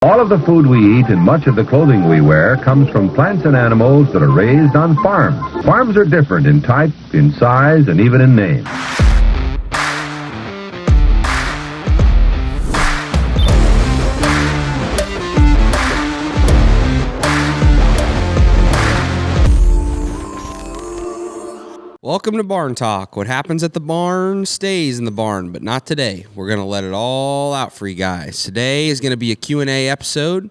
All of the food we eat and much of the clothing we wear comes from plants and animals that are raised on farms. Farms are different in type, in size, and even in name. Welcome to Barn Talk. What happens at the barn stays in the barn, but not today. We're going to let it all out for you guys. Today is going to be a Q&A episode.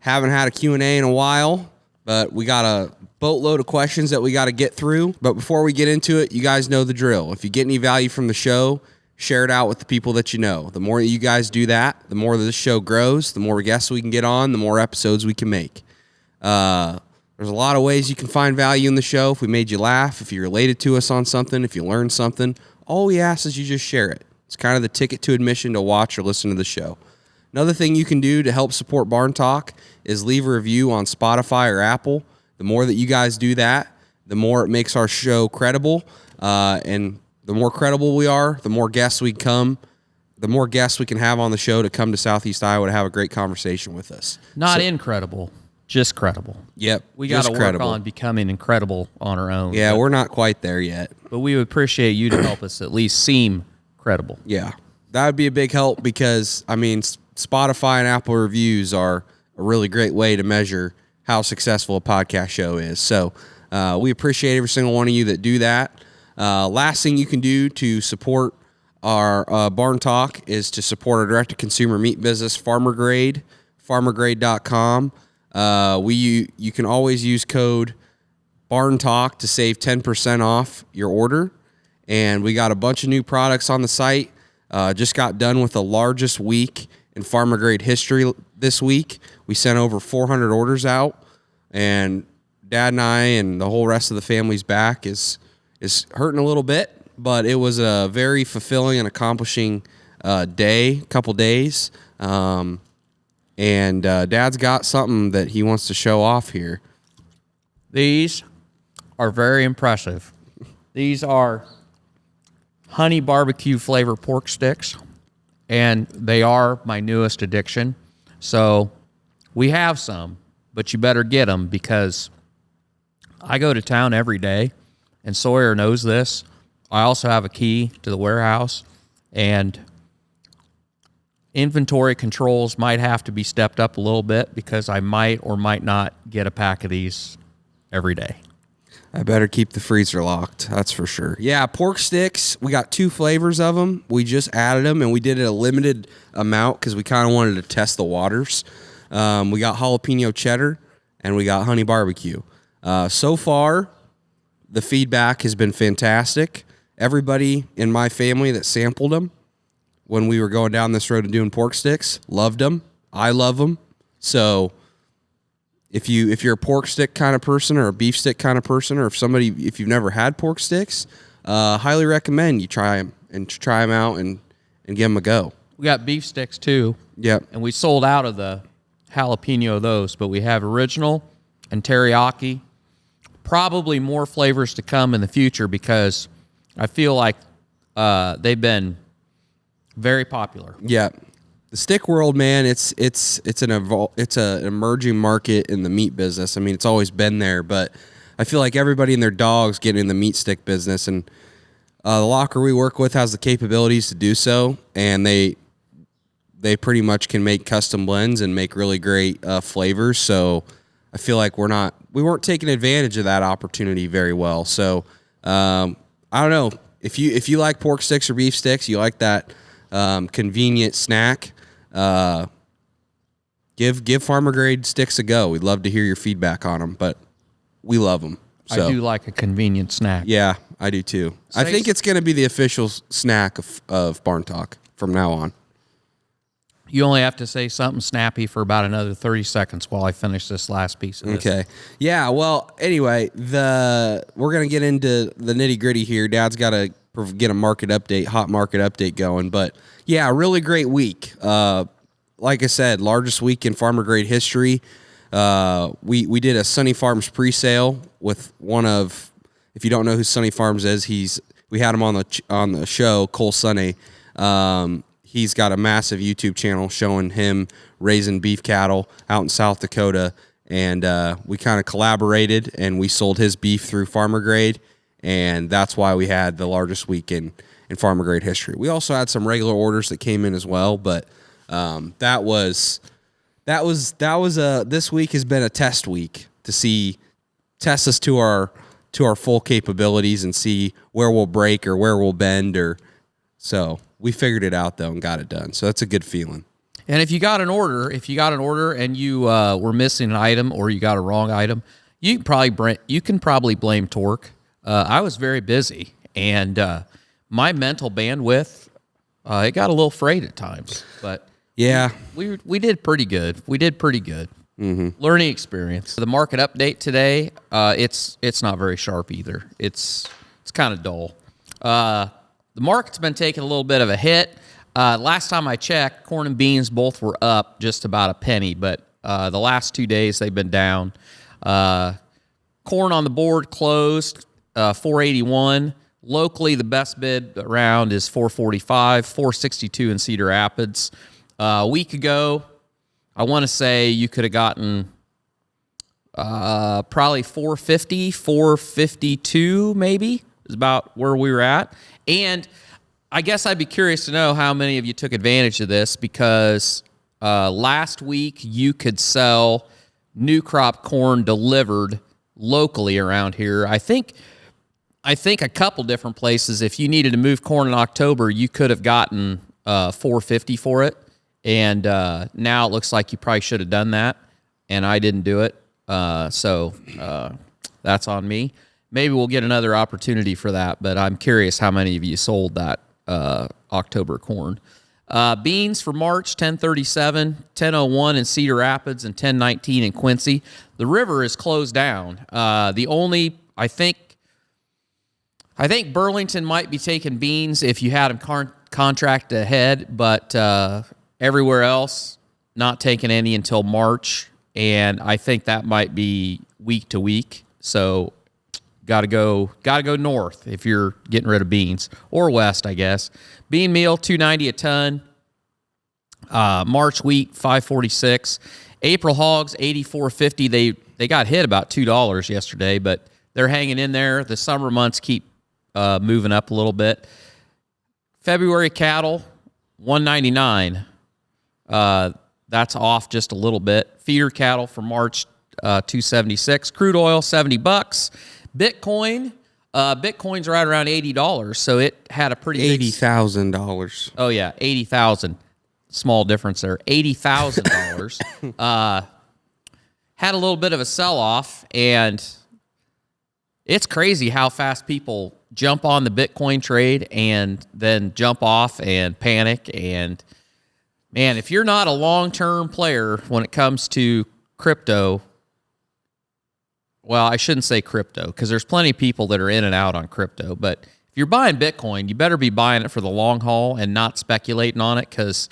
Haven't had a Q&A in a while, but we got a boatload of questions that we got to get through. But before we get into it, you guys know the drill. If you get any value from the show, share it out with the people that you know. The more you guys do that, the more this show grows, the more guests we can get on, the more episodes we can make. There's a lot of ways you can find value in the show. If we made you laugh, if you related to us on something, if you learned something, all we ask is you just share it. It's kind of the ticket to admission to watch or listen to the show. Another thing you can do to help support Barn Talk is leave a review on Spotify or Apple. The more that you guys do that, the more it makes our show credible. And the more credible we are, the more guests we can have on the show to come to Southeast Iowa to have a great conversation with us. Not incredible. Just credible. Yep. We got to work on becoming incredible on our own. Yeah, we're not quite there yet. But we would appreciate you to help us at least seem credible. Yeah. That would be a big help because, I mean, Spotify and Apple reviews are a really great way to measure how successful a podcast show is. So we appreciate every single one of you that do that. Last thing you can do to support our Barn Talk is to support our direct-to-consumer meat business, Farmer Grade, farmergrade.com. You can always use code BARNTALK to save 10% off your order. And we got a bunch of new products on the site. Just got done with the largest week in Farmer Grade history this week. We sent over 400 orders out, and Dad and I and the whole rest of the family's back is hurting a little bit, but it was a very fulfilling and accomplishing couple days. And Dad's got something that he wants to show off here. These are very impressive. These are honey barbecue flavor pork sticks, and they are my newest addiction. So we have some, but you better get them because I go to town every day, and Sawyer knows this. I also have a key to the warehouse, and inventory controls might have to be stepped up a little bit because I might or might not get a pack of these every day. I better keep the freezer locked, that's for sure. Yeah, pork sticks, we got 2 flavors of them. We just added them, and we did it a limited amount because we kind of wanted to test the waters. We got jalapeno cheddar, and we got honey barbecue. So far, the feedback has been fantastic. Everybody in my family that sampled them when we were going down this road and doing pork sticks, loved them. I love them. So if you're a pork stick kind of person or a beef stick kind of person, or if you've never had pork sticks, highly recommend you try them out and give them a go. We got beef sticks too. Yep. And we sold out of the jalapeno of those, but we have original and teriyaki. Probably more flavors to come in the future because I feel like they've been very popular. Yeah. The stick world, man, it's an emerging market in the meat business. I mean, it's always been there, but I feel like everybody and their dogs get in the meat stick business, and the locker we work with has the capabilities to do so, and they pretty much can make custom blends and make really great flavors. So I feel like we weren't taking advantage of that opportunity very well. So I don't know if you like pork sticks or beef sticks, you like that convenient snack, give Farmer Grade sticks a go. We'd love to hear your feedback on them, but we love them. So, I do like a convenient snack. Yeah, I do too. I think it's going to be the official snack of Barn Talk from now on. You only have to say something snappy for about another 30 seconds while I finish this last piece of this. Okay. Yeah, well, anyway, we're going to get into the nitty-gritty here. Dad's got to get a hot market update going. But, yeah, really great week. Like I said, largest week in Farmer Grade history. We did a Sunny Farms pre-sale with one of, if you don't know who Sunny Farms is, we had him on the show, Cole Sunny. he's got a massive YouTube channel showing him raising beef cattle out in South Dakota. And we kind of collaborated, and we sold his beef through Farmer Grade, and that's why we had the largest week in Farmer Grade history. We also had some regular orders that came in as well, but this week has been a test week to test us to our full capabilities and see where we'll break or where we'll bend, so we figured it out though and got it done. So that's a good feeling. And if you got an order and you were missing an item or you got a wrong item, you can probably blame torque. I was very busy, and my mental bandwidth it got a little frayed at times. But yeah, we did pretty good. Mm-hmm. Learning experience. The market update today, it's not very sharp either. It's kind of dull. The market's been taking a little bit of a hit. Last time I checked, corn and beans both were up just about a penny, but the last 2 days they've been down. Corn on the board closed $4.81. Locally, the best bid around is $4.45, $4.62 in Cedar Rapids. A week ago, I want to say you could have gotten probably $4.50, $4.52 maybe is about where we were at. And I guess I'd be curious to know how many of you took advantage of this, because last week you could sell new crop corn delivered locally around here. I think a couple different places, if you needed to move corn in October, you could have gotten $4.50 for it. And now it looks like you probably should have done that, and I didn't do it. So that's on me. Maybe we'll get another opportunity for that, but I'm curious how many of you sold that October corn. Beans for March, 1037, 1001 in Cedar Rapids, and 1019 in Quincy. The river is closed down. I think Burlington might be taking beans if you had them contract ahead, but everywhere else not taking any until March, and I think that might be week to week. So got to go north if you're getting rid of beans, or west, I guess. Bean meal $2.90 a ton. March wheat $5.46. April hogs $84.50. They got hit about $2 yesterday, but they're hanging in there. The summer months keep moving up a little bit. February cattle $199. That's off just a little bit. Feeder cattle for March $276. Crude oil $70. Bitcoin's right around $80, so it had a pretty $80,000. Oh yeah, 80,000. Small difference there. $80,000. Had a little bit of a sell-off, and it's crazy how fast people jump on the Bitcoin trade and then jump off and panic. And man, if you're not a long-term player when it comes to crypto, well, I shouldn't say crypto, because there's plenty of people that are in and out on crypto. But if you're buying Bitcoin, you better be buying it for the long haul and not speculating on it, because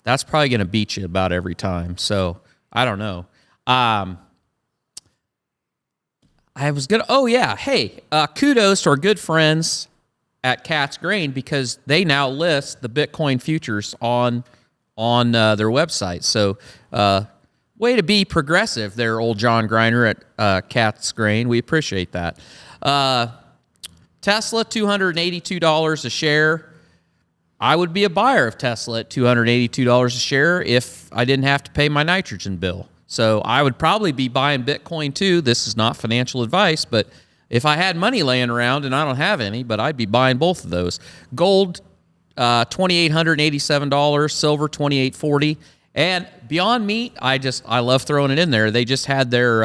that's probably going to beat you about every time. So I don't know. Kudos to our good friends at Cat's Grain, because they now list the Bitcoin futures on their website. So, way to be progressive there, old John Greiner at Cat's Grain. We appreciate that. Tesla, $282 a share. I would be a buyer of Tesla at $282 a share if I didn't have to pay my nitrogen bill. So I would probably be buying Bitcoin too. This is not financial advice, but if I had money laying around, and I don't have any, but I'd be buying both of those. Gold, $2,887, silver, $2,840. And Beyond Meat, I love throwing it in there. They just had their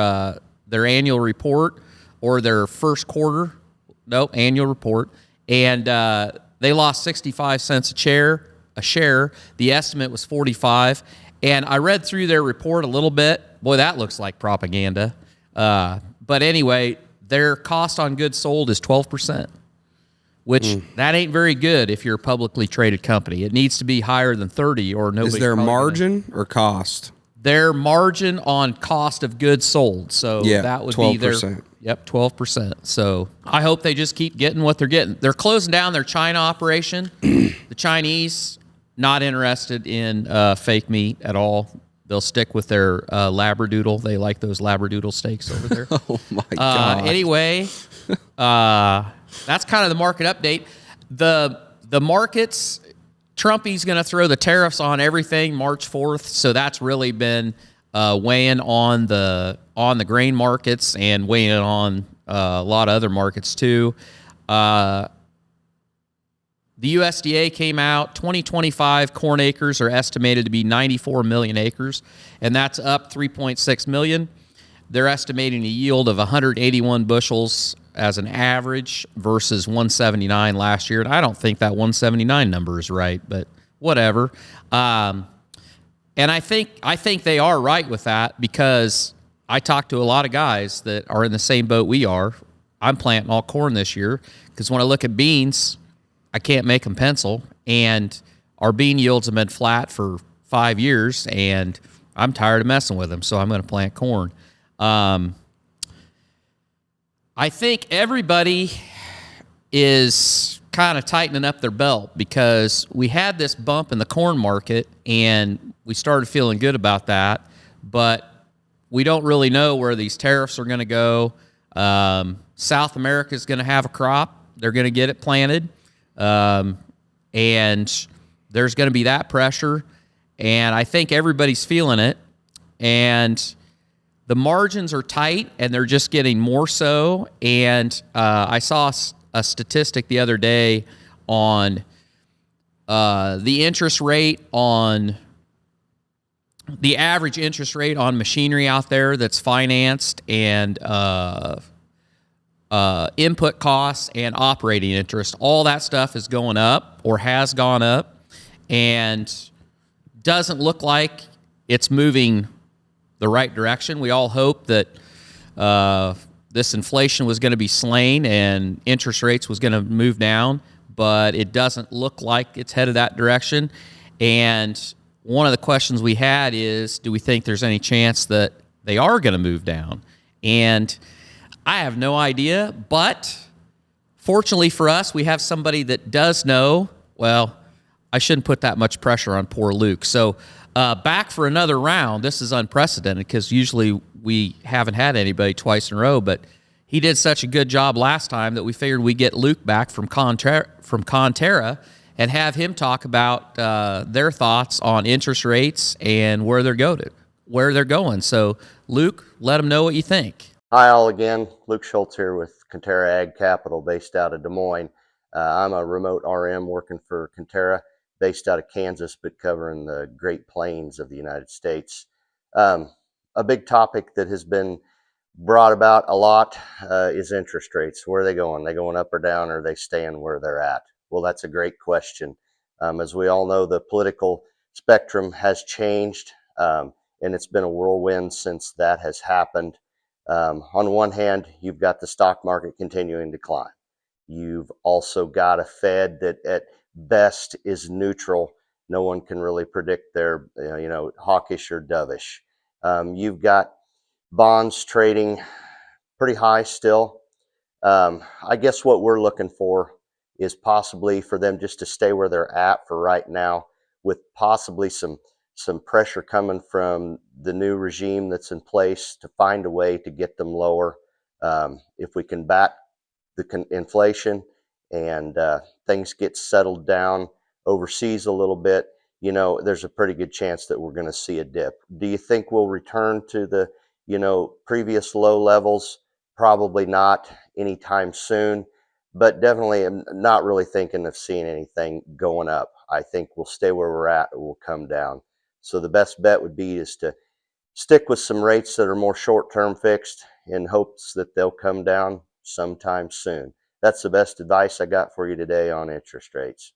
annual report, or their annual report, and they lost 65 cents a share. The estimate was 45. And I read through their report a little bit. Boy, that looks like propaganda. But anyway, their cost on goods sold is 12%, which that ain't very good if you're a publicly traded company. It needs to be higher than 30, or nobody. Is there margin or cost? Their margin on cost of goods sold. So that would 12%. be their... Yep, 12%. So I hope they just keep getting what they're getting. They're closing down their China operation. The Chinese not interested in fake meat at all. They'll stick with their Labradoodle. They like those Labradoodle steaks over there. Oh my god. Anyway, that's kind of the market update. The markets, Trumpy's going to throw the tariffs on everything March 4th, so that's really been weighing on the grain markets and weighing on a lot of other markets too. The USDA came out, 2025 corn acres are estimated to be 94 million acres, and that's up 3.6 million. They're estimating a yield of 181 bushels as an average versus 179 last year. And I don't think that 179 number is right, but whatever. And I think they are right with that, because I talked to a lot of guys that are in the same boat we are. I'm planting all corn this year because when I look at beans, I can't make them pencil, and our bean yields have been flat for 5 years, and I'm tired of messing with them, so I'm going to plant corn. I think everybody is kind of tightening up their belt because we had this bump in the corn market, and we started feeling good about that, but we don't really know where these tariffs are going to go. South America is going to have a crop. They're going to get it planted. And there's going to be that pressure, and I think everybody's feeling it, and the margins are tight, and they're just getting more so. And I saw a statistic the other day on the interest rate on the average interest rate on machinery out there that's financed, and input costs and operating interest. All that stuff is going up or has gone up, and doesn't look like it's moving the right direction. We all hope that this inflation was going to be slain and interest rates was going to move down, but it doesn't look like it's headed that direction. And one of the questions we had is, do we think there's any chance that they are going to move down? And I have no idea, but fortunately for us, we have somebody that does know. Well, I shouldn't put that much pressure on poor Luke. So back for another round. This is unprecedented because usually we haven't had anybody twice in a row, but he did such a good job last time that we figured we'd get Luke back from Conterra and have him talk about their thoughts on interest rates and where they're going. So, Luke, let them know what you think. Hi all again, Luke Schultz here with Conterra Ag Capital based out of Des Moines. I'm a remote RM working for Conterra based out of Kansas, but covering the Great Plains of the United States. A big topic that has been brought about a lot is interest rates. Where are they going? Are they going up or down, or are they staying where they're at? Well, that's a great question. As we all know, the political spectrum has changed, and it's been a whirlwind since that has happened. On one hand, you've got the stock market continuing to climb. You've also got a Fed that at best is neutral. No one can really predict their, hawkish or dovish. You've got bonds trading pretty high still. I guess what we're looking for is possibly for them just to stay where they're at for right now, with possibly some pressure coming from the new regime that's in place to find a way to get them lower. If we can back the inflation and things get settled down overseas a little bit, there's a pretty good chance that we're going to see a dip. Do you think we'll return to the, previous low levels? Probably not anytime soon, but definitely I'm not really thinking of seeing anything going up. I think we'll stay where we're at, or we'll come down. So the best bet would be is to stick with some rates that are more short-term fixed in hopes that they'll come down sometime soon. That's the best advice I got for you today on interest rates.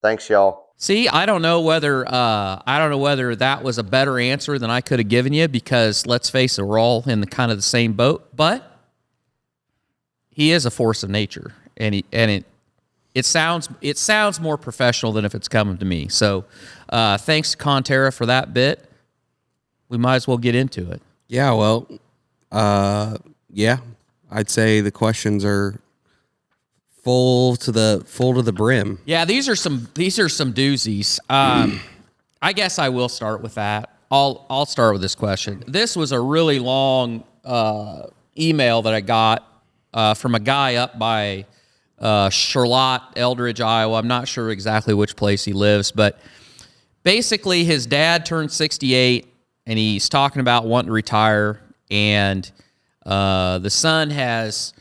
Thanks, y'all. See, I don't know whether that was a better answer than I could have given you, because let's face it, we're all in the kind of the same boat. But he is a force of nature, and it sounds more professional than if it's coming to me. So thanks to Conterra for that bit. We might as well get into it. Yeah, well, I'd say the questions are full to the brim. Yeah, these are some doozies. I guess I will start with that. I'll start with this question. This was a really long email that I got from a guy up by Charlotte, Eldridge, Iowa. I'm not sure exactly which place he lives, but basically his dad turned 68 and he's talking about wanting to retire, and the son has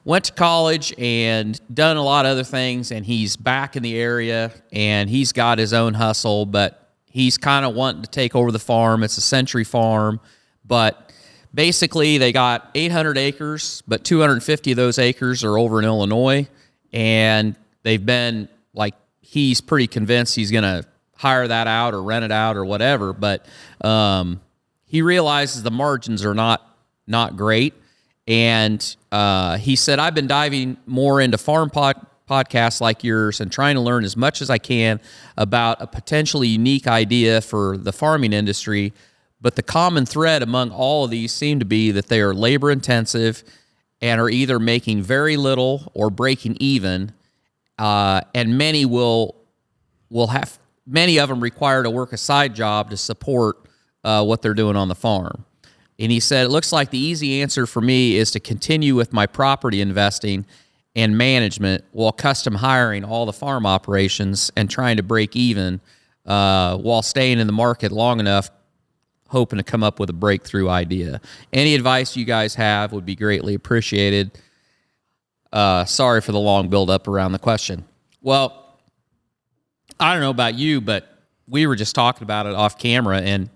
went to college and done a lot of other things, and he's back in the area and he's got his own hustle, but he's kind of wanting to take over the farm. It's a century farm, but basically they got 800 acres, but 250 of those acres are over in Illinois, and they've been like, he's pretty convinced he's going to hire that out or rent it out or whatever, but he realizes the margins are not great. And he said, I've been diving more into farm podcasts like yours and trying to learn as much as I can about a potentially unique idea for the farming industry. But the common thread among all of these seem to be that they are labor intensive and are either making very little or breaking even. And many of them require to work a side job to support what they're doing on the farm. And he said, it looks like the easy answer for me is to continue with my property investing and management while custom hiring all the farm operations and trying to break even while staying in the market long enough, hoping to come up with a breakthrough idea. Any advice you guys have would be greatly appreciated. Sorry for the long build-up around the question. Well, I don't know about you, but we were just talking about it off camera, and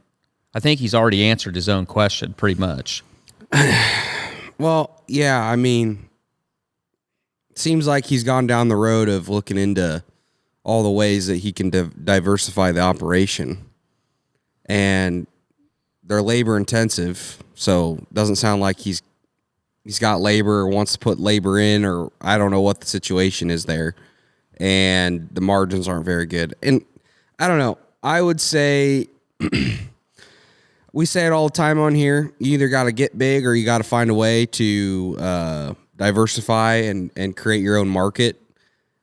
I think he's already answered his own question pretty much. Well, yeah, I mean, it seems like he's gone down the road of looking into all the ways that he can diversify the operation. And they're labor intensive, so it doesn't sound like he's got labor or wants to put labor in, or I don't know what the situation is there. And the margins aren't very good. And I don't know. I would say we say it all the time on here. You either got to get big or you got to find a way to diversify and create your own market,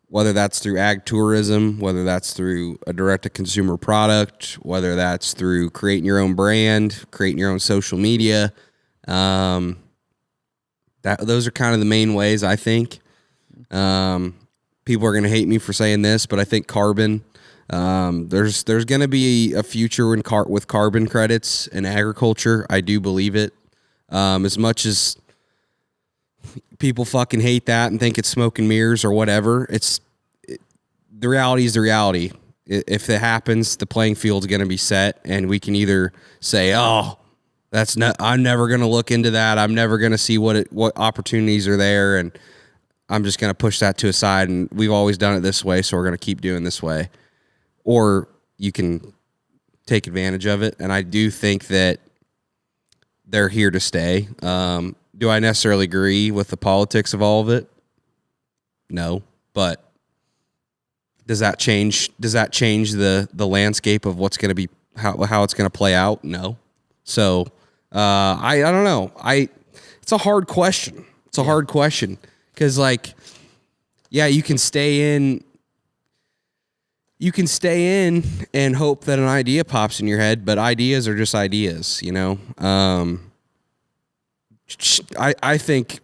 whether that's through ag tourism, whether that's through a direct-to-consumer product, whether that's through creating your own brand, creating your own social media. Those are kind of the main ways, I think. People are going to hate me for saying this, but I think carbon. There's going to be a future with carbon credits in agriculture. I do believe it. As much as people fucking hate that and think it's smoke and mirrors or whatever, the reality is the reality. If it happens, the playing field's going to be set, and we can either say, "Oh, I'm never going to look into that. I'm never going to see what opportunities are there, and I'm just going to push that to a side, and we've always done it this way, so we're going to keep doing this way." Or you can take advantage of it, and I do think that they're here to stay. Do I necessarily agree with the politics of all of it? No, but does that change the landscape of what's going to be how it's going to play out? No. So I don't know. It's a hard question. It's a hard question because, like, yeah, you can stay in and hope that an idea pops in your head, but ideas are just ideas, you know? I think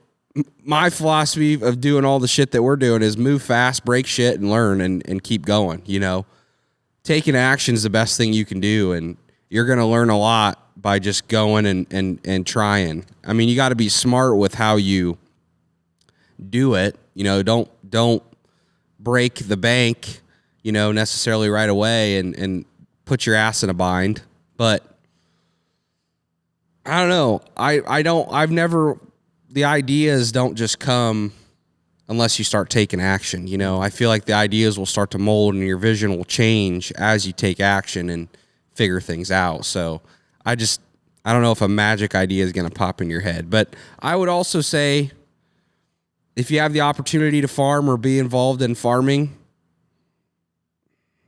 my philosophy of doing all the shit that we're doing is move fast, break shit, and learn and keep going, you know? Taking action is the best thing you can do, and you're going to learn a lot by just going and trying. I mean, you got to be smart with how you do it. You know, don't break the bank, you know, necessarily right away and put your ass in a bind. But I don't know. The ideas don't just come unless you start taking action. You know, I feel like the ideas will start to mold and your vision will change as you take action and figure things out. So I don't know if a magic idea is going to pop in your head, but I would also say if you have the opportunity to farm or be involved in farming,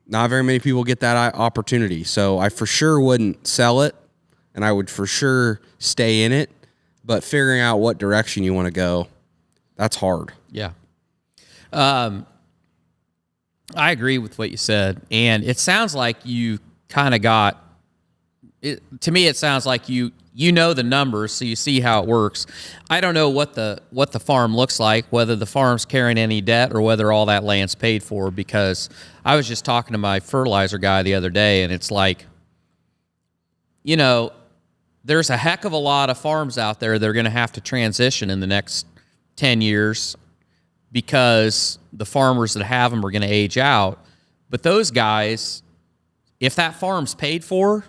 not very many people get that opportunity. So I for sure wouldn't sell it, and I would for sure stay in it, but figuring out what direction you want to go, that's hard. Yeah. I agree with what you said, and it sounds like you kind of got. To me, it sounds like you know the numbers, so you see how it works. I don't know what the farm looks like, whether the farm's carrying any debt or whether all that land's paid for. Because I was just talking to my fertilizer guy the other day, and it's like, there's a heck of a lot of farms out there that are going to have to transition in the next 10 years because the farmers that have them are going to age out. But those guys, if that farm's paid for,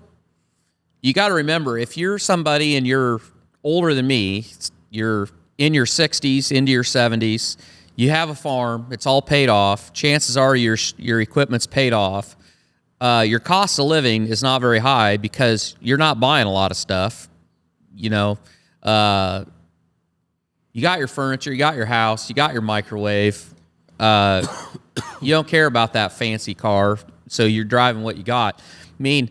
you got to remember, if you're somebody and you're older than me, you're in your 60s, into your 70s, you have a farm, it's all paid off, chances are your equipment's paid off, your cost of living is not very high because you're not buying a lot of stuff. You got your furniture, you got your house, you got your microwave. You don't care about that fancy car, so you're driving what you got. I mean,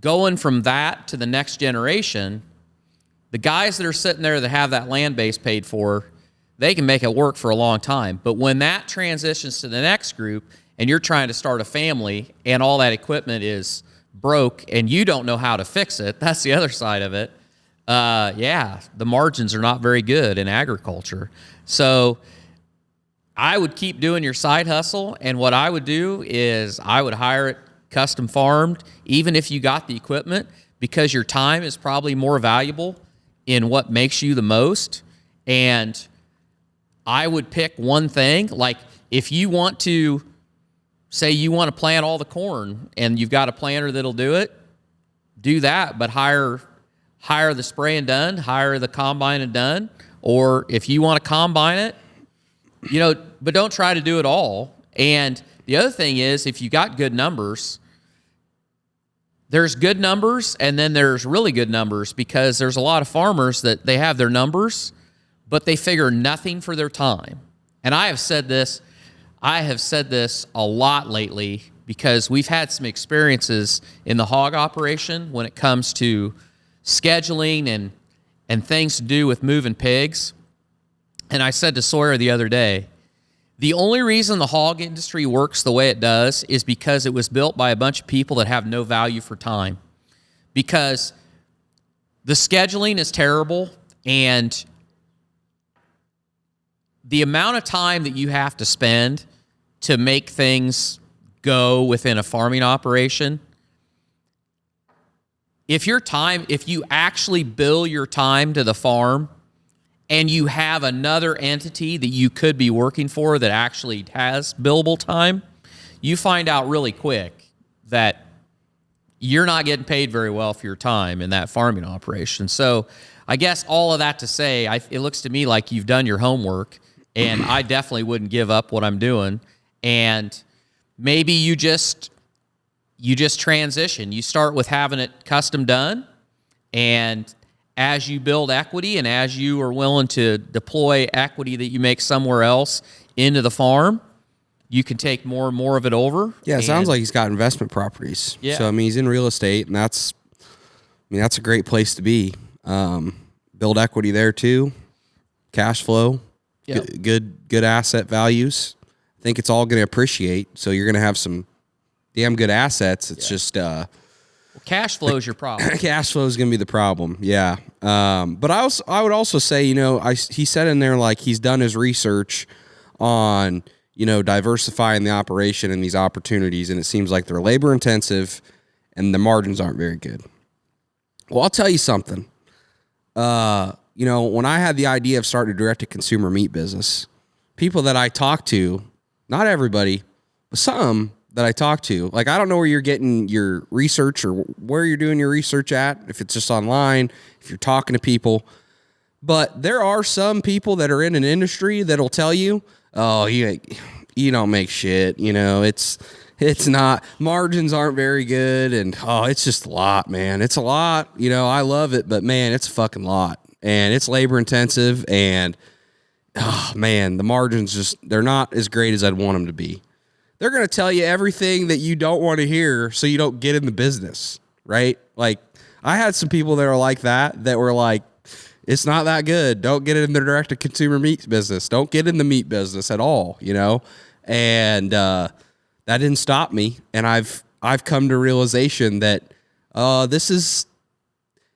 going from that to the next generation, the guys that are sitting there that have that land base paid for, they can make it work for a long time. But when that transitions to the next group and you're trying to start a family and all that equipment is broke and you don't know how to fix it, that's the other side of it. The margins are not very good in agriculture. So I would keep doing your side hustle, and what I would do is I would hire it custom farmed, even if you got the equipment, because your time is probably more valuable in what makes you the most. And I would pick one thing. Like, if you want to say you want to plant all the corn and you've got a planter that'll do it, do that, but hire the spray and done, hire the combine and done. Or if you want to combine it, but don't try to do it all. And the other thing is, if you got good numbers, there's good numbers and then there's really good numbers, because there's a lot of farmers that they have their numbers, but they figure nothing for their time. And I have said this a lot lately, because we've had some experiences in the hog operation when it comes to scheduling and things to do with moving pigs. And I said to Sawyer the other day, the only reason the hog industry works the way it does is because it was built by a bunch of people that have no value for time. Because the scheduling is terrible, and the amount of time that you have to spend to make things go within a farming operation, if you actually bill your time to the farm, and you have another entity that you could be working for that actually has billable time, you find out really quick that you're not getting paid very well for your time in that farming operation. So I guess all of that to say, it looks to me like you've done your homework, and I definitely wouldn't give up what I'm doing. And maybe you just transition. You start with having it custom done, and as you build equity and as you are willing to deploy equity that you make somewhere else into the farm, you can take more and more of it over. Yeah, it sounds like he's got investment properties. Yeah. So, he's in real estate, and that's a great place to be. Build equity there too. Cash flow, Yep. good asset values. I think it's all going to appreciate. So you're going to have some damn good assets. It's just cash flow is your problem. Cash flow is going to be the problem. Yeah. But I would also say, he said in there, like, he's done his research on, diversifying the operation and these opportunities. And it seems like they're labor intensive and the margins aren't very good. Well, I'll tell you something. When I had the idea of starting a direct to consumer meat business, people that I talk to, not everybody, but some that I talk to, like, I don't know where you're getting your research or where you're doing your research at, if it's just online, if you're talking to people, but there are some people that are in an industry that'll tell you, oh, you don't make shit. It's not, margins aren't very good. And, it's just a lot, man. It's a lot, I love it, but man, it's a fucking lot, and it's labor intensive, and the margins they're not as great as I'd want them to be. They're going to tell you everything that you don't want to hear so you don't get in the business, right? Like, I had some people that are like that were like, It's not that good. Don't get in the direct-to-consumer meat business. Don't get in the meat business at all, you know? And that didn't stop me. And I've come to realization that this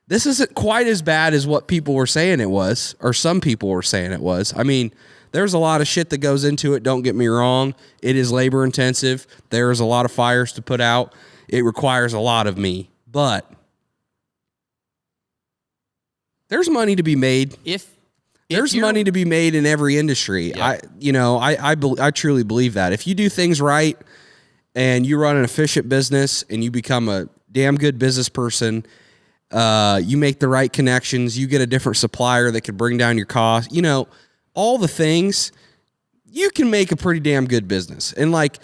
isn't quite as bad as what people were saying it was, or some people were saying it was. I mean, there's a lot of shit that goes into it, don't get me wrong. It is labor-intensive. There's a lot of fires to put out. It requires a lot of me. But there's money to be made. There's money to be made in every industry. Yeah. I truly believe that. If you do things right and you run an efficient business and you become a damn good business person, you make the right connections, you get a different supplier that could bring down your cost, all the things, you can make a pretty damn good business. And like,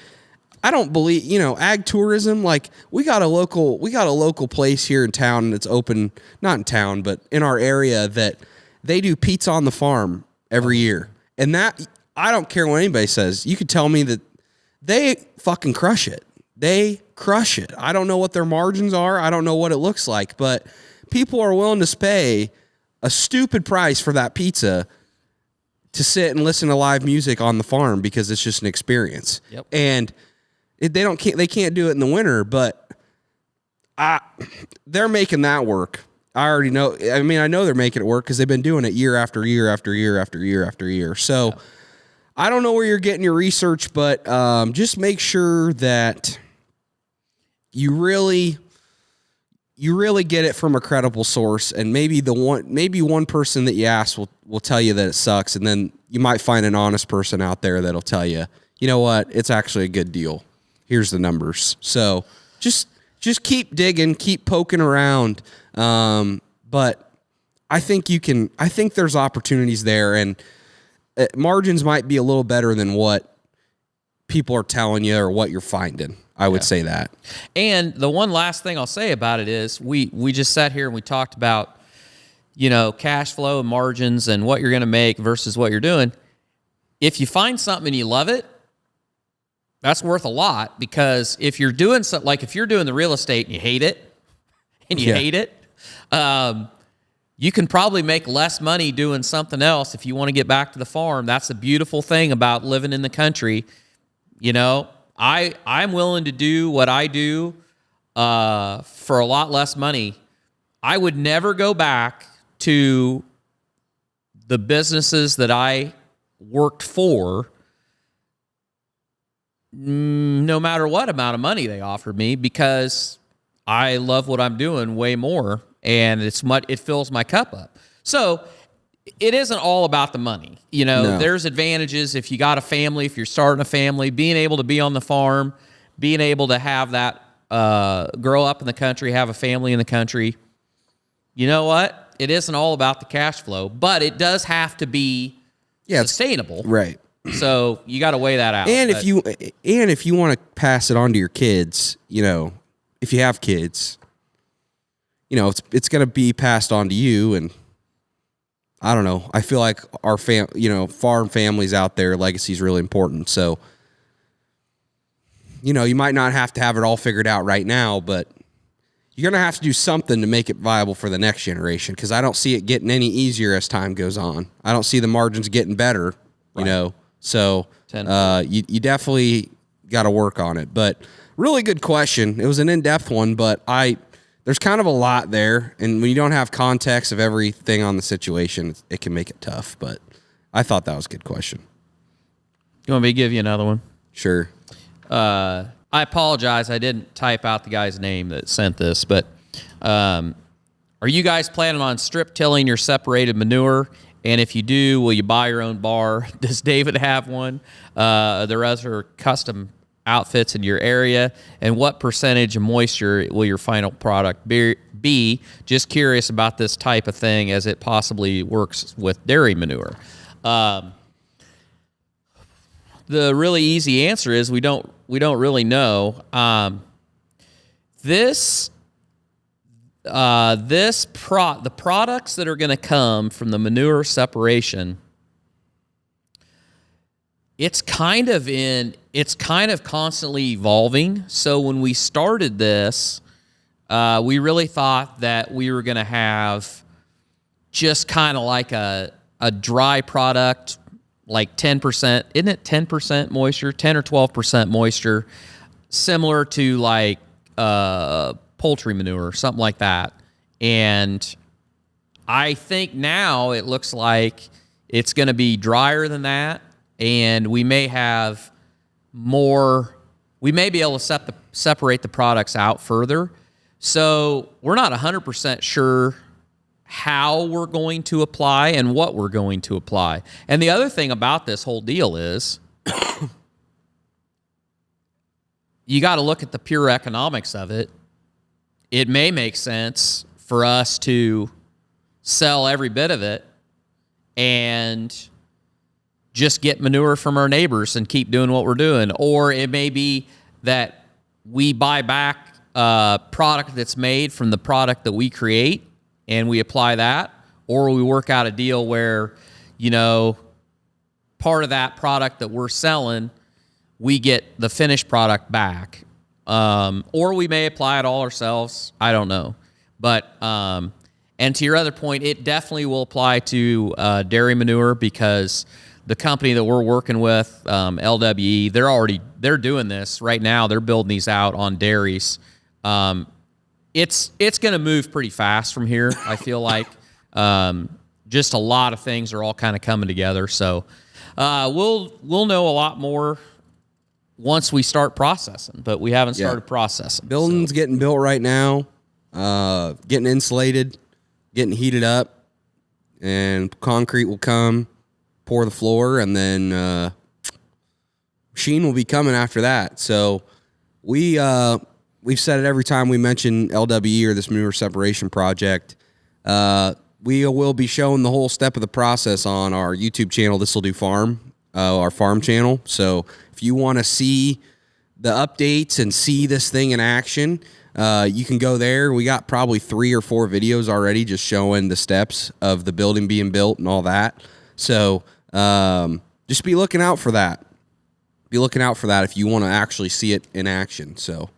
I don't believe, ag tourism, like we got a local place here in town, and it's open, not in town, but in our area, that they do pizza on the farm every year. And that, I don't care what anybody says. You could tell me that they fucking crush it. They crush it. I don't know what their margins are. I don't know what it looks like, but people are willing to pay a stupid price for that pizza to sit and listen to live music on the farm because it's just an experience. Yep. And they can't do it in the winter, but they're making that work. I already know. I mean, I know they're making it work because they've been doing it year after year after year after year after year. So I don't know where you're getting your research, but just make sure that you really get it from a credible source, and maybe one person that you ask will tell you that it sucks, and then you might find an honest person out there that'll tell you, you know what, it's actually a good deal. Here's the numbers. So just keep digging, keep poking around. But I think there's opportunities there, and margins might be a little better than what people are telling you or what you're finding. I would say that. And the one last thing I'll say about it is we just sat here and we talked about, cash flow and margins and what you're going to make versus what you're doing. If you find something and you love it, that's worth a lot, because if you're doing something, like if you're doing the real estate and you hate it, you can probably make less money doing something else if you want to get back to the farm. That's the beautiful thing about living in the country. I'm willing to do what I do for a lot less money. I would never go back to the businesses that I worked for, no matter what amount of money they offered me, because I love what I'm doing way more, and it fills my cup up. So it isn't all about the money. No. There's advantages if you got a family, if you're starting a family, being able to be on the farm, being able to have that, grow up in the country, have a family in the country. You know what? It isn't all about the cash flow, but it does have to be sustainable. Right. So you got to weigh that out. And if you want to pass it on to your kids, if you have kids, it's going to be passed on to you. And I don't know. I feel like our farm families out there, legacy is really important. So, you might not have to have it all figured out right now, but you're going to have to do something to make it viable for the next generation, because I don't see it getting any easier as time goes on. I don't see the margins getting better, So you definitely got to work on it. But really good question. It was an in-depth one, but there's kind of a lot there, and when you don't have context of everything on the situation, it can make it tough. But I thought that was a good question. You want me to give you another one? Sure. I apologize. I didn't type out the guy's name that sent this, but are you guys planning on strip tilling your separated manure? And if you do, will you buy your own bar? Does David have one? Are there other custom outfits in your area? And what percentage of moisture will your final product be? Just curious about this type of thing, as it possibly works with dairy manure. The really easy answer is we don't really know. The products that are going to come from the manure separation, it's kind of constantly evolving. So when we started this, we really thought that we were going to have just kind of like a dry product, like 10%, isn't it 10% moisture, 10 or 12% moisture, similar to like poultry manure or something like that. And I think now it looks like it's going to be drier than that, and we may have more, we may be able to separate the products out further. So we're not 100% sure how we're going to apply and what we're going to apply. And the other thing about this whole deal is you got to look at the pure economics of it. It may make sense for us to sell every bit of it and just get manure from our neighbors and keep doing what we're doing. Or it may be that we buy back a product that's made from the product that we create and we apply that, or we work out a deal where, you know, part of that product that we're selling, we get the finished product back. Or we may apply it all ourselves. I don't know. But, and to your other point, it definitely will apply to dairy manure, because the company that we're working with, LWE, they're doing this right now. They're building these out on dairies. It's going to move pretty fast from here, I feel like. Just a lot of things are all kind of coming together. So we'll know a lot more once we start processing, but we haven't started processing. Building's getting built right now, getting insulated, getting heated up, and concrete will come, pour the floor, and then machine will be coming after that. So we've said it every time we mention LWE or this manure separation project. We will be showing the whole step of the process on our YouTube channel, This Will Do Farm, our farm channel. So if you want to see the updates and see this thing in action, you can go there. We got probably 3 or 4 videos already just showing the steps of the building being built and all that. So just be looking out for that. Be looking out for that if you want to actually see it in action. So,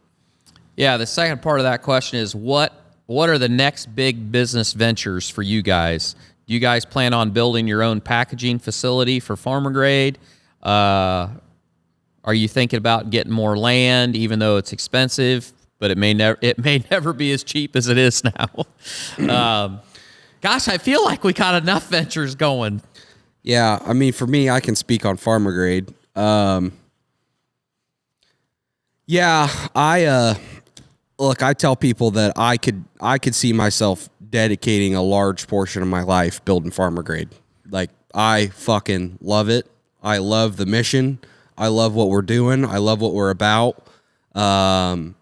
yeah, the second part of that question is what are the next big business ventures for you guys? Do you guys plan on building your own packaging facility for farmer grade? Are you thinking about getting more land, even though it's expensive, but it may never be as cheap as it is now? Gosh, I feel like we got enough ventures going. Yeah, I mean, for me, I can speak on farmer grade. Look, I tell people that I could see myself dedicating a large portion of my life building farmer grade. Like, I fucking love it. I love the mission. I love what we're doing. I love what we're about. And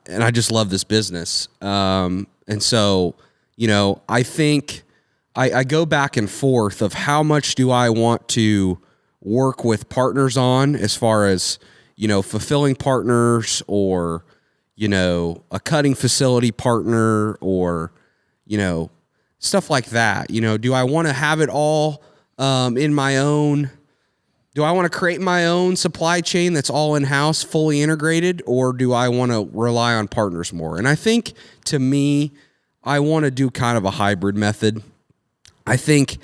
I just love this business. And so, you know, I think I go back and forth of how much do I want to work with partners on, as far as, you know, fulfilling partners, or, you know, a cutting facility partner, or, you know, stuff like that. You know, do I want to have it all in my own? Do I want to create my own supply chain that's all in-house, fully integrated, or do I want to rely on partners more? And I think, to me, I want to do kind of a hybrid method. I think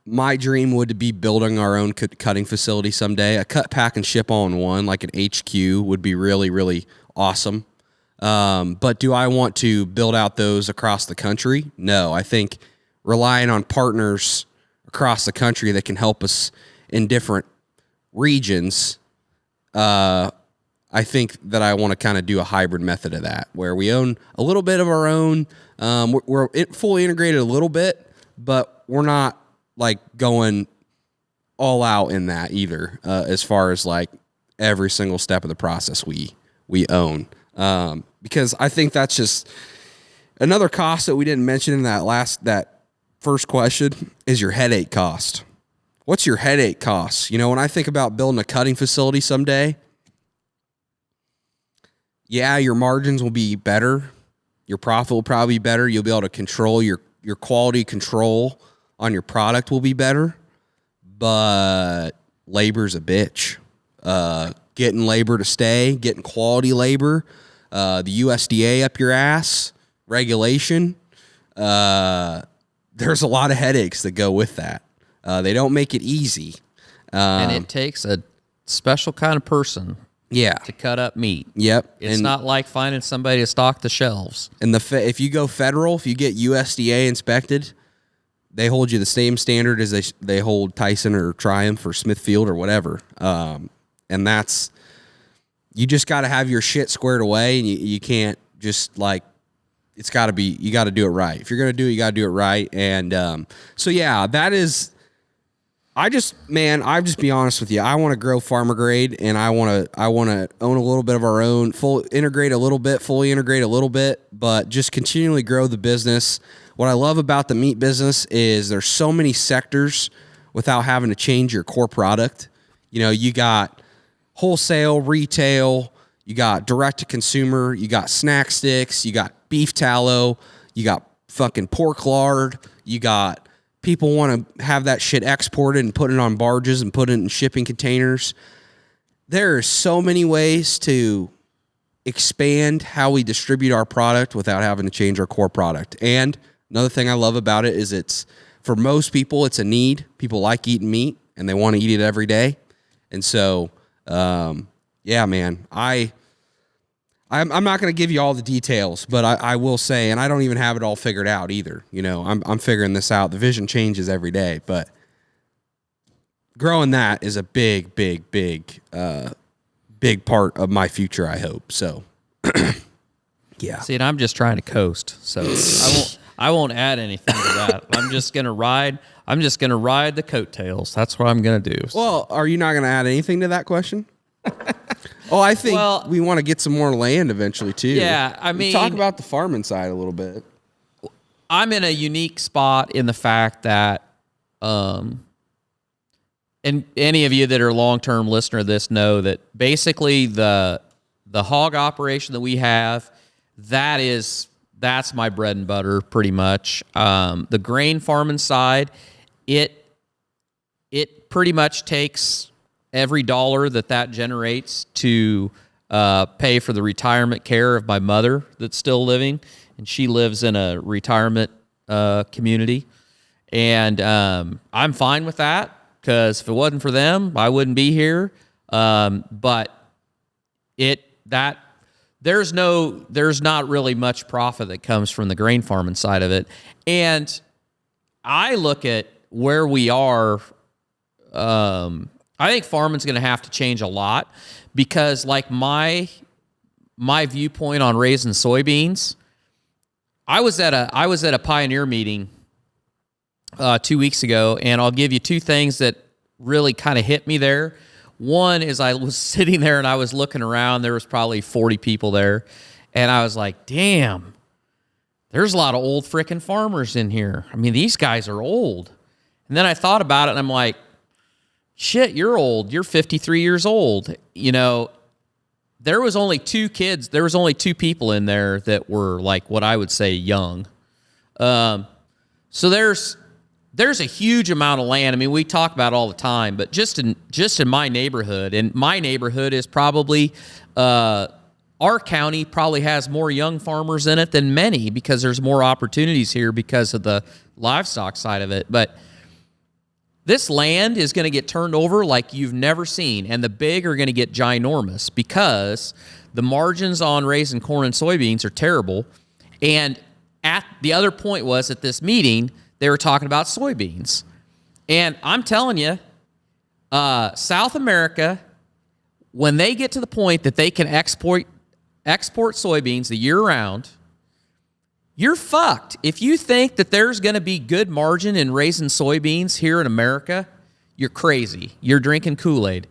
my dream would be building our own cutting facility someday. A cut, pack, and ship all in one, like an HQ, would be really, really awesome. But do I want to build out those across the country? No. I think relying on partners across the country that can help us in different regions, I think that I want to kind of do a hybrid method of that, where we own a little bit of our own. We're fully integrated a little bit, but we're not like going all out in that either, as far as like every single step of the process we own. Because I think that's just another cost that we didn't mention in that first question is your headache cost. What's your headache cost? You know, when I think about building a cutting facility someday, yeah, your margins will be better. Your profit will probably be better. You'll be able to control your quality control on your product will be better, but labor's a bitch. Getting labor to stay, getting quality labor, the USDA up your ass, regulation, there's a lot of headaches that go with that. They don't make it easy. And it takes a special kind of person Yeah. to cut up meat. Yep. It's not like finding somebody to stock the shelves. And if you go federal, if you get USDA inspected, they hold you the same standard as they hold Tyson or Triumph or Smithfield or whatever. And that's, you just got to have your shit squared away, and you can't just like, it's got to be, you got to do it right. If you're going to do it, you got to do it right. And so, yeah, that is, I'll just be honest with you. I want to grow farmer grade, and I want to own a little bit of our own, fully integrate a little bit, but just continually grow the business. What I love about the meat business is there's so many sectors without having to change your core product. You know, you got wholesale, retail, you got direct to consumer, you got snack sticks, you got beef tallow, you got fucking pork lard, you got people want to have that shit exported and put it on barges and put it in shipping containers. There are so many ways to expand how we distribute our product without having to change our core product. And another thing I love about it is it's, for most people, it's a need. People like eating meat, and they want to eat it every day. And so, yeah, man, I'm not going to give you all the details, but I will say, and I don't even have it all figured out either. You know, I'm figuring this out. The vision changes every day, but growing that is a big part of my future, I hope. So, yeah. See, and I'm just trying to coast, so I won't add anything to that. I'm just gonna ride the coattails. That's what I'm gonna do. Well, are you not going to add anything to that question? Oh, I think we want to get some more land eventually too. Yeah, I mean, talk about the farming side a little bit. I'm in a unique spot in the fact that, and any of you that are long-term listener of this know that basically the hog operation that we have, that's my bread and butter pretty much. The grain farming side, it pretty much takes every dollar that generates to pay for the retirement care of my mother that's still living, and she lives in a retirement community. And I'm fine with that, because if it wasn't for them, I wouldn't be here. But there's not really much profit that comes from the grain farming side of it. And I look at where we are. I think farming's going to have to change a lot, because like my viewpoint on raising soybeans, I was at a Pioneer meeting 2 weeks ago, and I'll give you two things that really kind of hit me there. One is I was sitting there and I was looking around. There was probably 40 people there, and I was like, damn, there's a lot of old frickin' farmers in here. I mean, these guys are old. And then I thought about it, and I'm like, shit, you're old. You're 53 years old. You know, there was only two people in there that were like what I would say young. So there's a huge amount of land. I mean, we talk about it all the time, but just in my neighborhood, and my neighborhood is probably, our county probably has more young farmers in it than many, because there's more opportunities here because of the livestock side of it. But this land is going to get turned over like you've never seen, and the big are going to get ginormous, because the margins on raising corn and soybeans are terrible. And at the other point was, at this meeting, they were talking about soybeans. And I'm telling you, South America, when they get to the point that they can export soybeans the year round, you're fucked. If you think that there's going to be good margin in raising soybeans here in America, you're crazy. You're drinking Kool-Aid.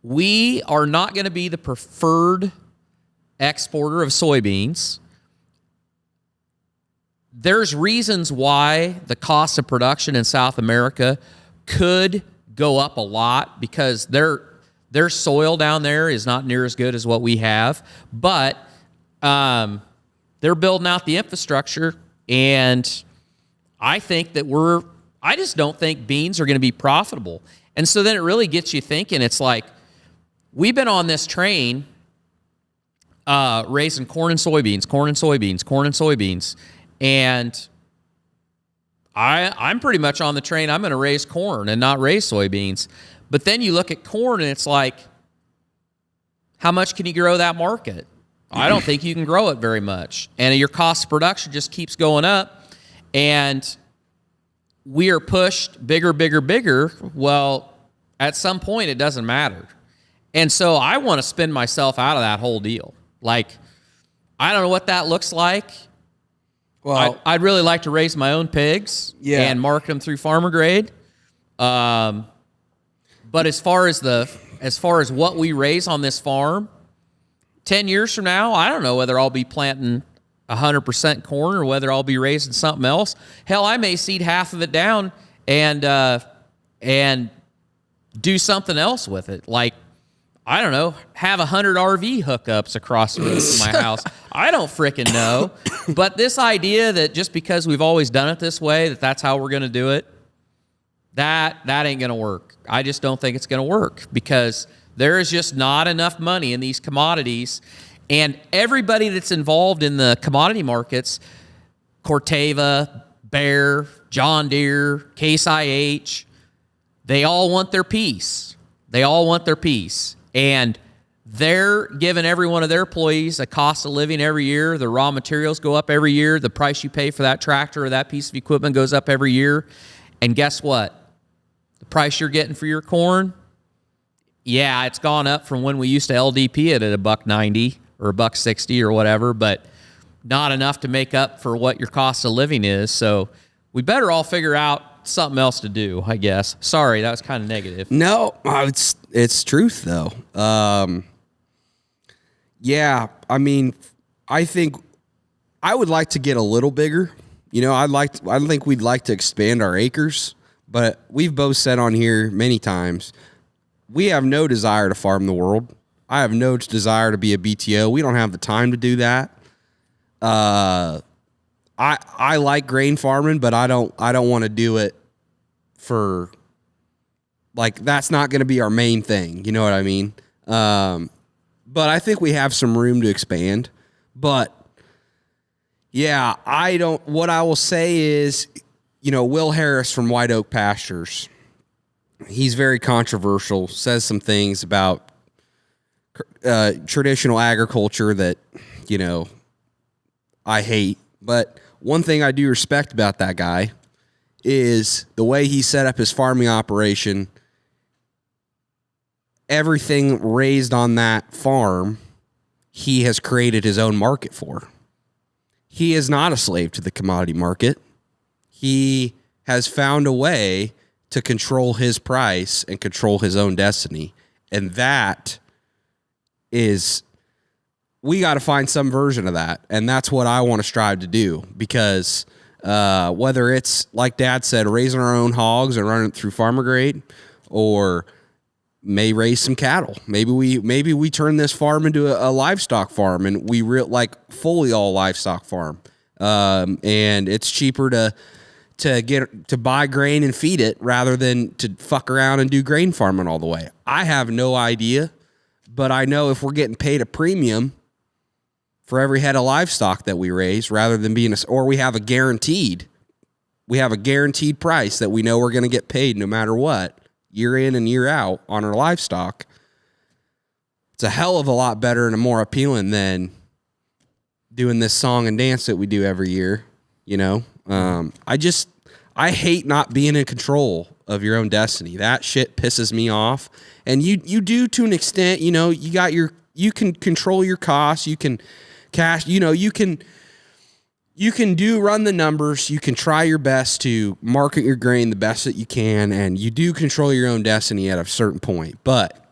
We are not going to be the preferred exporter of soybeans. There's reasons why the cost of production in South America could go up a lot, because their soil down there is not near as good as what we have. But they're building out the infrastructure, and I think that I just don't think beans are going to be profitable. And so then it really gets you thinking. It's like, we've been on this train raising corn and soybeans. And I'm pretty much on the train. I'm going to raise corn and not raise soybeans. But then you look at corn and it's like, how much can you grow that market? I don't think you can grow it very much. And your cost of production just keeps going up. And we are pushed bigger, bigger, bigger. Well, at some point, it doesn't matter. And so I want to spin myself out of that whole deal. Like, I don't know what that looks like. Well, I'd really like to raise my own pigs and market them through farmer grade. But as far as what we raise on this farm, 10 years from now, I don't know whether I'll be planting 100% corn or whether I'll be raising something else. Hell, I may seed half of it down and do something else with it. Like, I don't know, have 100 RV hookups across the road from my house. I don't frickin' know. But this idea that just because we've always done it this way, that's how we're going to do it, that ain't going to work. I just don't think it's going to work because there is just not enough money in these commodities. And everybody that's involved in the commodity markets, Corteva, Bayer, John Deere, Case IH, they all want their piece. They all want their piece. And they're giving every one of their employees a cost of living every year. The raw materials go up every year. The price you pay for that tractor or that piece of equipment goes up every year. And guess what? The price you're getting for your corn, yeah, it's gone up from when we used to LDP it at $1.90 or $1.60 or whatever, but not enough to make up for what your cost of living is. So we better all figure out something else to do, I guess. Sorry, that was kind of negative. No, it's truth though. Yeah, I mean, I think I would like to get a little bigger. You know, I think we'd like to expand our acres, but we've both said on here many times, we have no desire to farm the world. I have no desire to be a BTO. We don't have the time to do that. I like grain farming, but I don't want to do it for, like, that's not going to be our main thing. You know what I mean? But I think we have some room to expand. But yeah, what I will say is, you know, Will Harris from White Oak Pastures, he's very controversial, says some things about traditional agriculture that, you know, I hate. But one thing I do respect about that guy is the way he set up his farming operation. Everything raised on that farm, he has created his own market for. He is not a slave to the commodity market. He has found a way to control his price and control his own destiny. And that is, we got to find some version of that. And that's what I want to strive to do, because whether it's, like Dad said, raising our own hogs and running it through farmer grade, or may raise some cattle. Maybe we turn this farm into a livestock farm, and we fully all livestock farm. And it's cheaper to buy grain and feed it rather than to fuck around and do grain farming all the way. I have no idea, but I know if we're getting paid a premium for every head of livestock that we raise, rather than or we have a guaranteed price that we know we're going to get paid no matter what, year in and year out on our livestock. It's a hell of a lot better and more appealing than doing this song and dance that we do every year. You know, I hate not being in control of your own destiny. That shit pisses me off. And you do to an extent. You know, you can control your costs. You can cash. You know, you can run the numbers. You can try your best to market your grain the best that you can, and you do control your own destiny at a certain point, but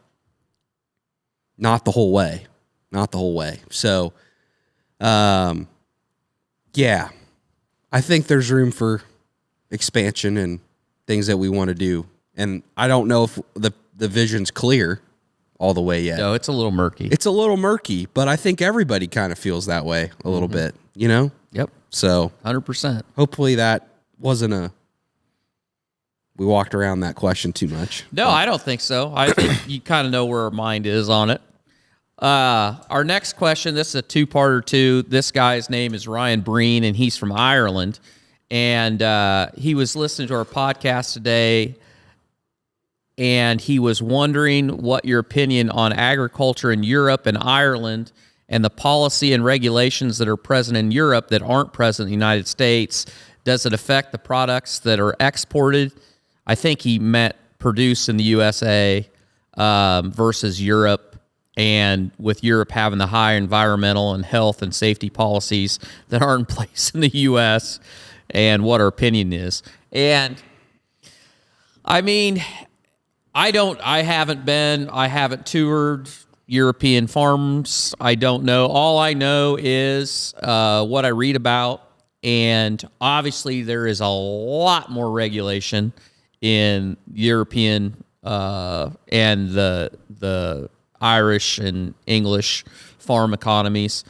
not the whole way. Not the whole way. So, yeah. I think there's room for expansion and things that we want to do. And I don't know if the vision's clear all the way yet. No, it's a little murky. It's a little murky, but I think everybody kind of feels that way a little bit, you know? Yep. So 100%. Hopefully that wasn't we walked around that question too much. No, I don't think so. I think you kind of know where our mind is on it. Our next question, this is a two-parter too. This guy's name is Ryan Breen, and he's from Ireland. and he was listening to our podcast today, and he was wondering what your opinion on agriculture in Europe and Ireland and the policy and regulations that are present in Europe that aren't present in the United States. Does it affect the products that are exported? I think he meant produced in the USA versus Europe, and with Europe having the high environmental and health and safety policies that are in place in the U.S., and what our opinion is. And I mean, I haven't toured European farms. I don't know. All I know is what I read about. And obviously there is a lot more regulation in European and the Irish and English farm economies.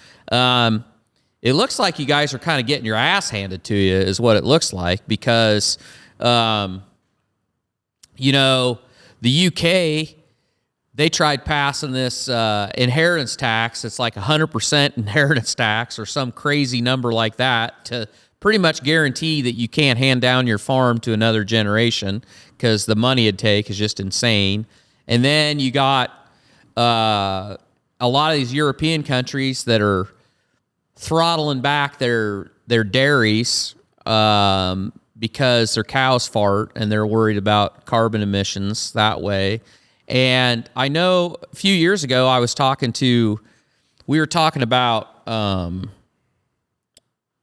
It looks like you guys are kind of getting your ass handed to you is what it looks like, because, the UK, they tried passing this inheritance tax. It's like 100% inheritance tax or some crazy number like that to pretty much guarantee that you can't hand down your farm to another generation because the money it'd take is just insane. And then you got a lot of these European countries that are throttling back their dairies because their cows fart and they're worried about carbon emissions that way. And I know a few years ago we were talking about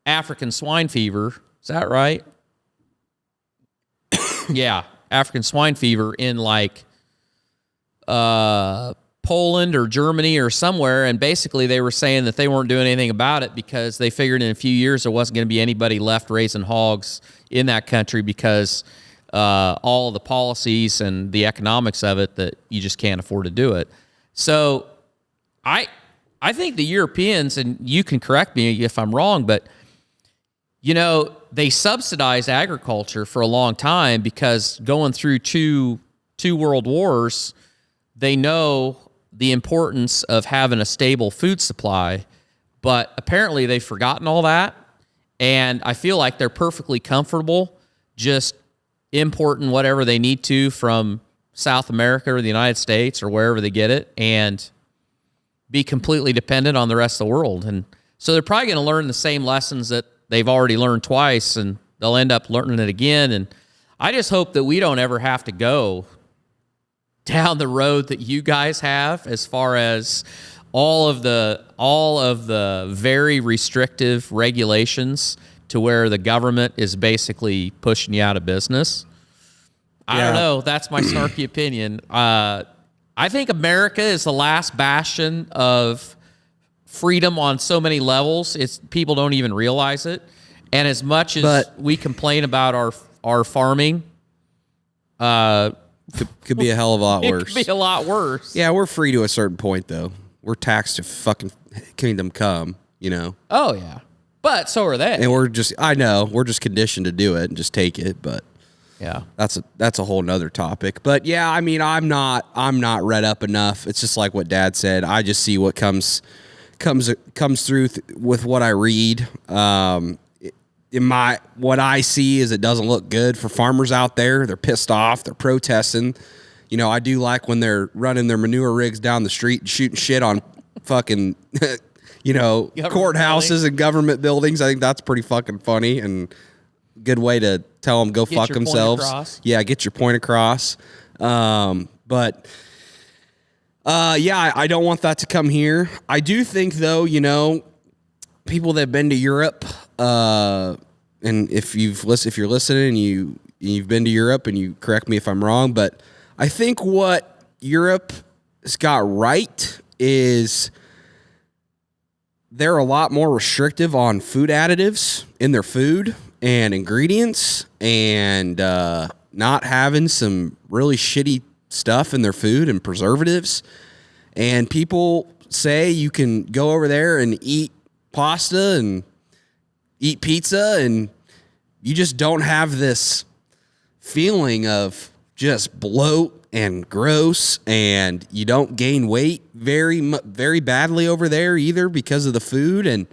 African swine fever. Is that right? Yeah, African swine fever in like Poland or Germany or somewhere, and basically they were saying that they weren't doing anything about it because they figured in a few years there wasn't going to be anybody left raising hogs in that country because all of the policies and the economics of it, that you just can't afford to do it. So I think the Europeans, and you can correct me if I'm wrong, but they subsidized agriculture for a long time because going through two world wars, they know the importance of having a stable food supply, but apparently they've forgotten all that. And I feel like they're perfectly comfortable just importing whatever they need to from South America or the United States or wherever they get it and be completely dependent on the rest of the world. And so they're probably going to learn the same lessons that they've already learned twice, and they'll end up learning it again. And I just hope that we don't ever have to go down the road that you guys have, as far as all of the very restrictive regulations to where the government is basically pushing you out of business. I don't know. That's my snarky opinion. I think America is the last bastion of freedom on so many levels. People don't even realize it. And as much as we complain about our farming, could be a hell of a lot worse. It could be a lot worse. Yeah, we're free to a certain point, though. We're taxed to fucking kingdom come, Oh, yeah. But so are they. And we're just conditioned to do it and just take it. But yeah, that's a whole nother topic. But yeah, I mean, I'm not read up enough. It's just like what Dad said. I just see what comes through with what I read. What I see is it doesn't look good for farmers out there. They're pissed off. They're protesting. I do like when they're running their manure rigs down the street and shooting shit on fucking, courthouses and government buildings. I think that's pretty fucking funny and good way to tell them go fuck themselves. Yeah, get your point across. I don't want that to come here. I do think, though, people that have been to Europe, and if you're listening and you've been to Europe, and you correct me if I'm wrong, but I think what Europe has got right is they're a lot more restrictive on food additives in their food and ingredients, and not having some really shitty stuff in their food and preservatives. And people say you can go over there and eat pasta and eat pizza, and you just don't have this feeling of just bloat and gross, and you don't gain weight very badly over there either because of the food. And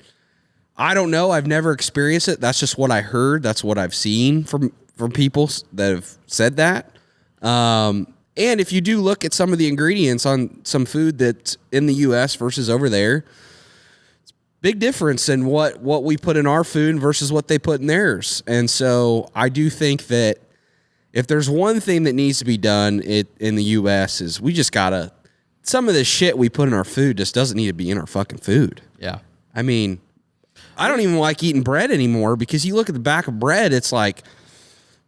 I don't know. I've never experienced it. That's just what I heard. That's what I've seen from people that have said that. And if you do look at some of the ingredients on some food that's in the U.S. versus over there, it's big difference in what we put in our food versus what they put in theirs. And so I do think that if there's one thing that needs to be done in the U.S. is we just gotta, some of this shit we put in our food just doesn't need to be in our fucking food. Yeah. I mean, I don't even like eating bread anymore because you look at the back of bread, it's like,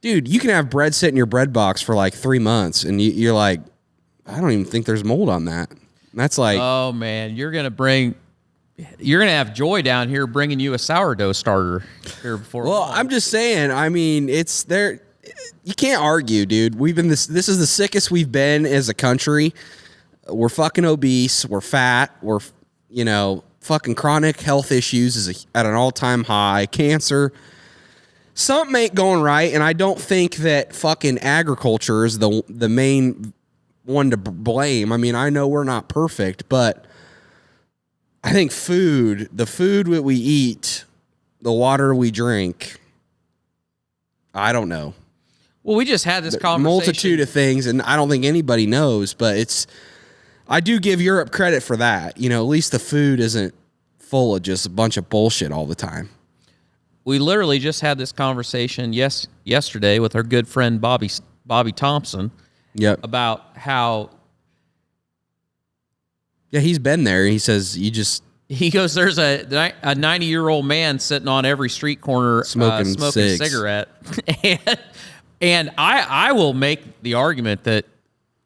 dude, you can have bread sit in your bread box for like 3 months, and you're like, I don't even think there's mold on that. And that's like, oh man, you're gonna have Joy down here bringing you a sourdough starter here before. well, I'm just saying. I mean, it's there. You can't argue, dude. We've been this is the sickest we've been as a country. We're fucking obese. We're fat. We're, fucking chronic health issues is at an all-time high. Cancer. Something ain't going right, and I don't think that fucking agriculture is the main one to blame. I mean, I know we're not perfect, but I think the food that we eat, the water we drink, I don't know. Well, we just had this conversation. Multitude of things, and I don't think anybody knows, but I do give Europe credit for that. At least the food isn't full of just a bunch of bullshit all the time. We literally just had this conversation yesterday with our good friend Bobby Thompson. Yep. About how. Yeah, he's been there. He says He goes, there's a 90-year-old man sitting on every street corner smoking a cigarette. And I will make the argument that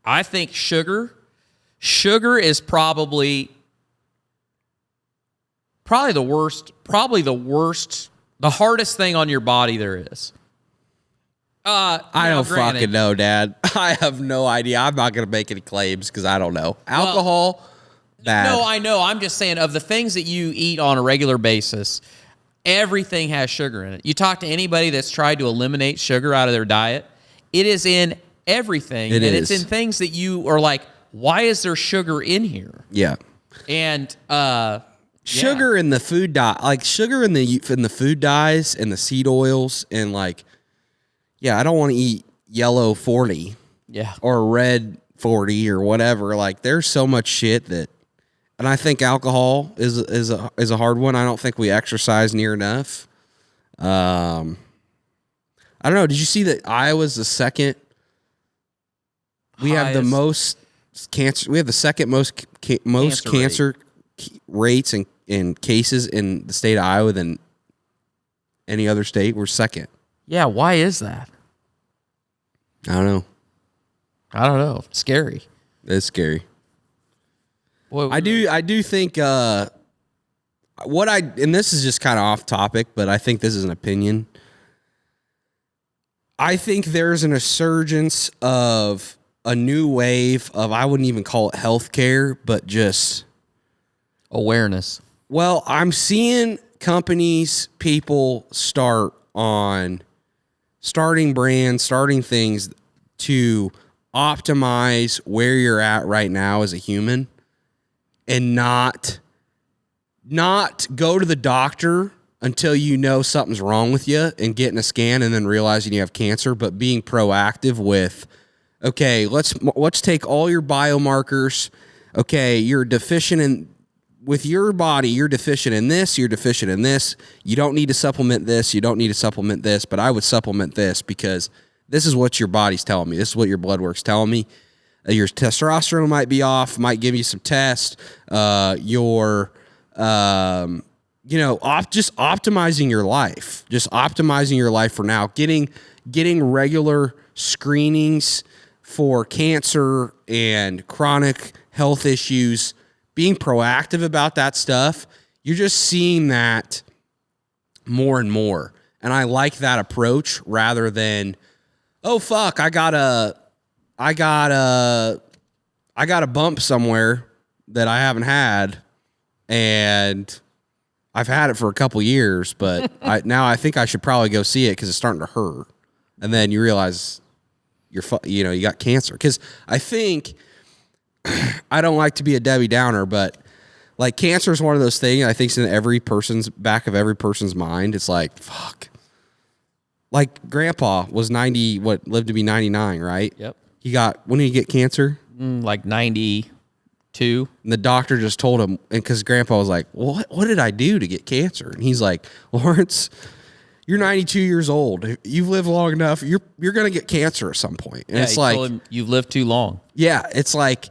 I think sugar is probably the worst, the hardest thing on your body there is. I don't fucking know, Dad. I have no idea. I'm not going to make any claims because I don't know. Alcohol, bad. No, I know. I'm just saying, of the things that you eat on a regular basis, everything has sugar in it. You talk to anybody that's tried to eliminate sugar out of their diet, it is in everything. It's in things that you are like, why is there sugar in here? Yeah. And sugar in the food dye, like sugar in the food dyes and the seed oils, and like, I don't want to eat yellow 40 or red 40 or whatever. Like, there's so much shit that, and I think alcohol is a hard one. I don't think we exercise near enough. I don't know. Did you see that Iowa's the second? We have the most cancer. We have the second most cancer rates and cases in the state of Iowa than any other state. We're second. Yeah, why is that? I don't know. It's scary. It's scary. Boy, I do think and this is just kind of off topic, but I think this is an opinion. I think there's an resurgence of a new wave of, I wouldn't even call it healthcare, but just awareness. Well, I'm seeing companies, people starting brands, starting things to optimize where you're at right now as a human, and not go to the doctor until you know something's wrong with you and getting a scan and then realizing you have cancer, but being proactive with, okay, let's take all your biomarkers. Okay, you're deficient in, with your body, you're deficient in this, you're deficient in this. You don't need to supplement this, you don't need to supplement this, but I would supplement this because this is what your body's telling me. This is what your blood work's telling me. Your testosterone might be off, might give you some tests. Just optimizing your life. Just optimizing your life for now. Getting regular screenings for cancer and chronic health issues. Being proactive about that stuff. You're just seeing that more and more. And I like that approach rather than, oh fuck, I got a bump somewhere that I haven't had, and I've had it for a couple years, but I think I should probably go see it because it's starting to hurt. And then you realize you got cancer. Because I think, I don't like to be a Debbie Downer, but Like, cancer is one of those things I think is in every person's back of every person's mind. It's like, fuck. Like, Grandpa was 90, lived to be 99, right? Yep. When did he get cancer? Like 92. And the doctor just told him, and because Grandpa was like, well, what did I do to get cancer? And he's like, Lawrence, you're 92 years old. If you've lived long enough, you're going to get cancer at some point. And it's like, told him, you've lived too long. Yeah, it's like,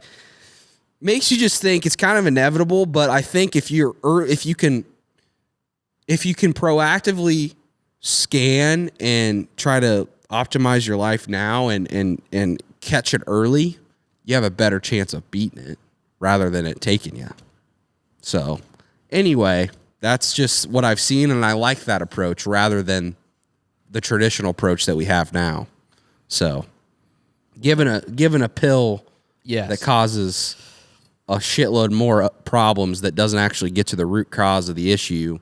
makes you just think it's kind of inevitable. But I think if you can proactively scan and try to optimize your life now and catch it early, you have a better chance of beating it rather than it taking you. So anyway, that's just what I've seen, and I like that approach rather than the traditional approach that we have now. So given a pill that causes a shitload more problems that doesn't actually get to the root cause of the issue,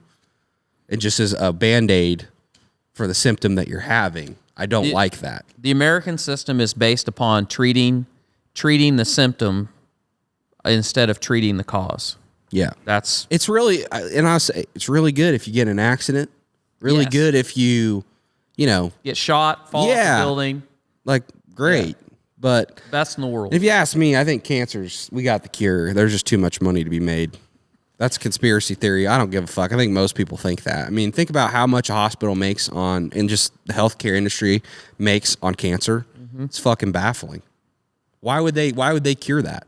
it just is a Band-Aid for the symptom that you're having. I don't like that. The American system is based upon treating the symptom instead of treating the cause. Yeah. It's really, and I'll say, it's really good if you get in an accident. Really good if you get shot, fall off a building. Like, great. Yeah. But best in the world. If you ask me, I think we got the cure. There's just too much money to be made. That's a conspiracy theory. I don't give a fuck. I think most people think that. I mean, think about how much a hospital makes and just the healthcare industry makes on cancer. Mm-hmm. It's fucking baffling. Why would they cure that?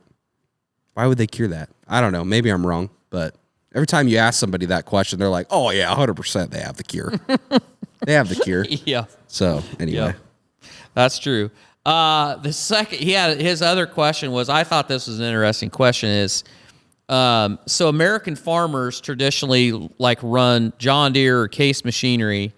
Why would they cure that? I don't know. Maybe I'm wrong, but every time you ask somebody that question, they're like, "Oh yeah, 100% they have the cure." They have the cure. Yeah. So anyway, that's true. The second, his other question was, I thought this was an interesting question, is so American farmers traditionally like run John Deere or Case machinery,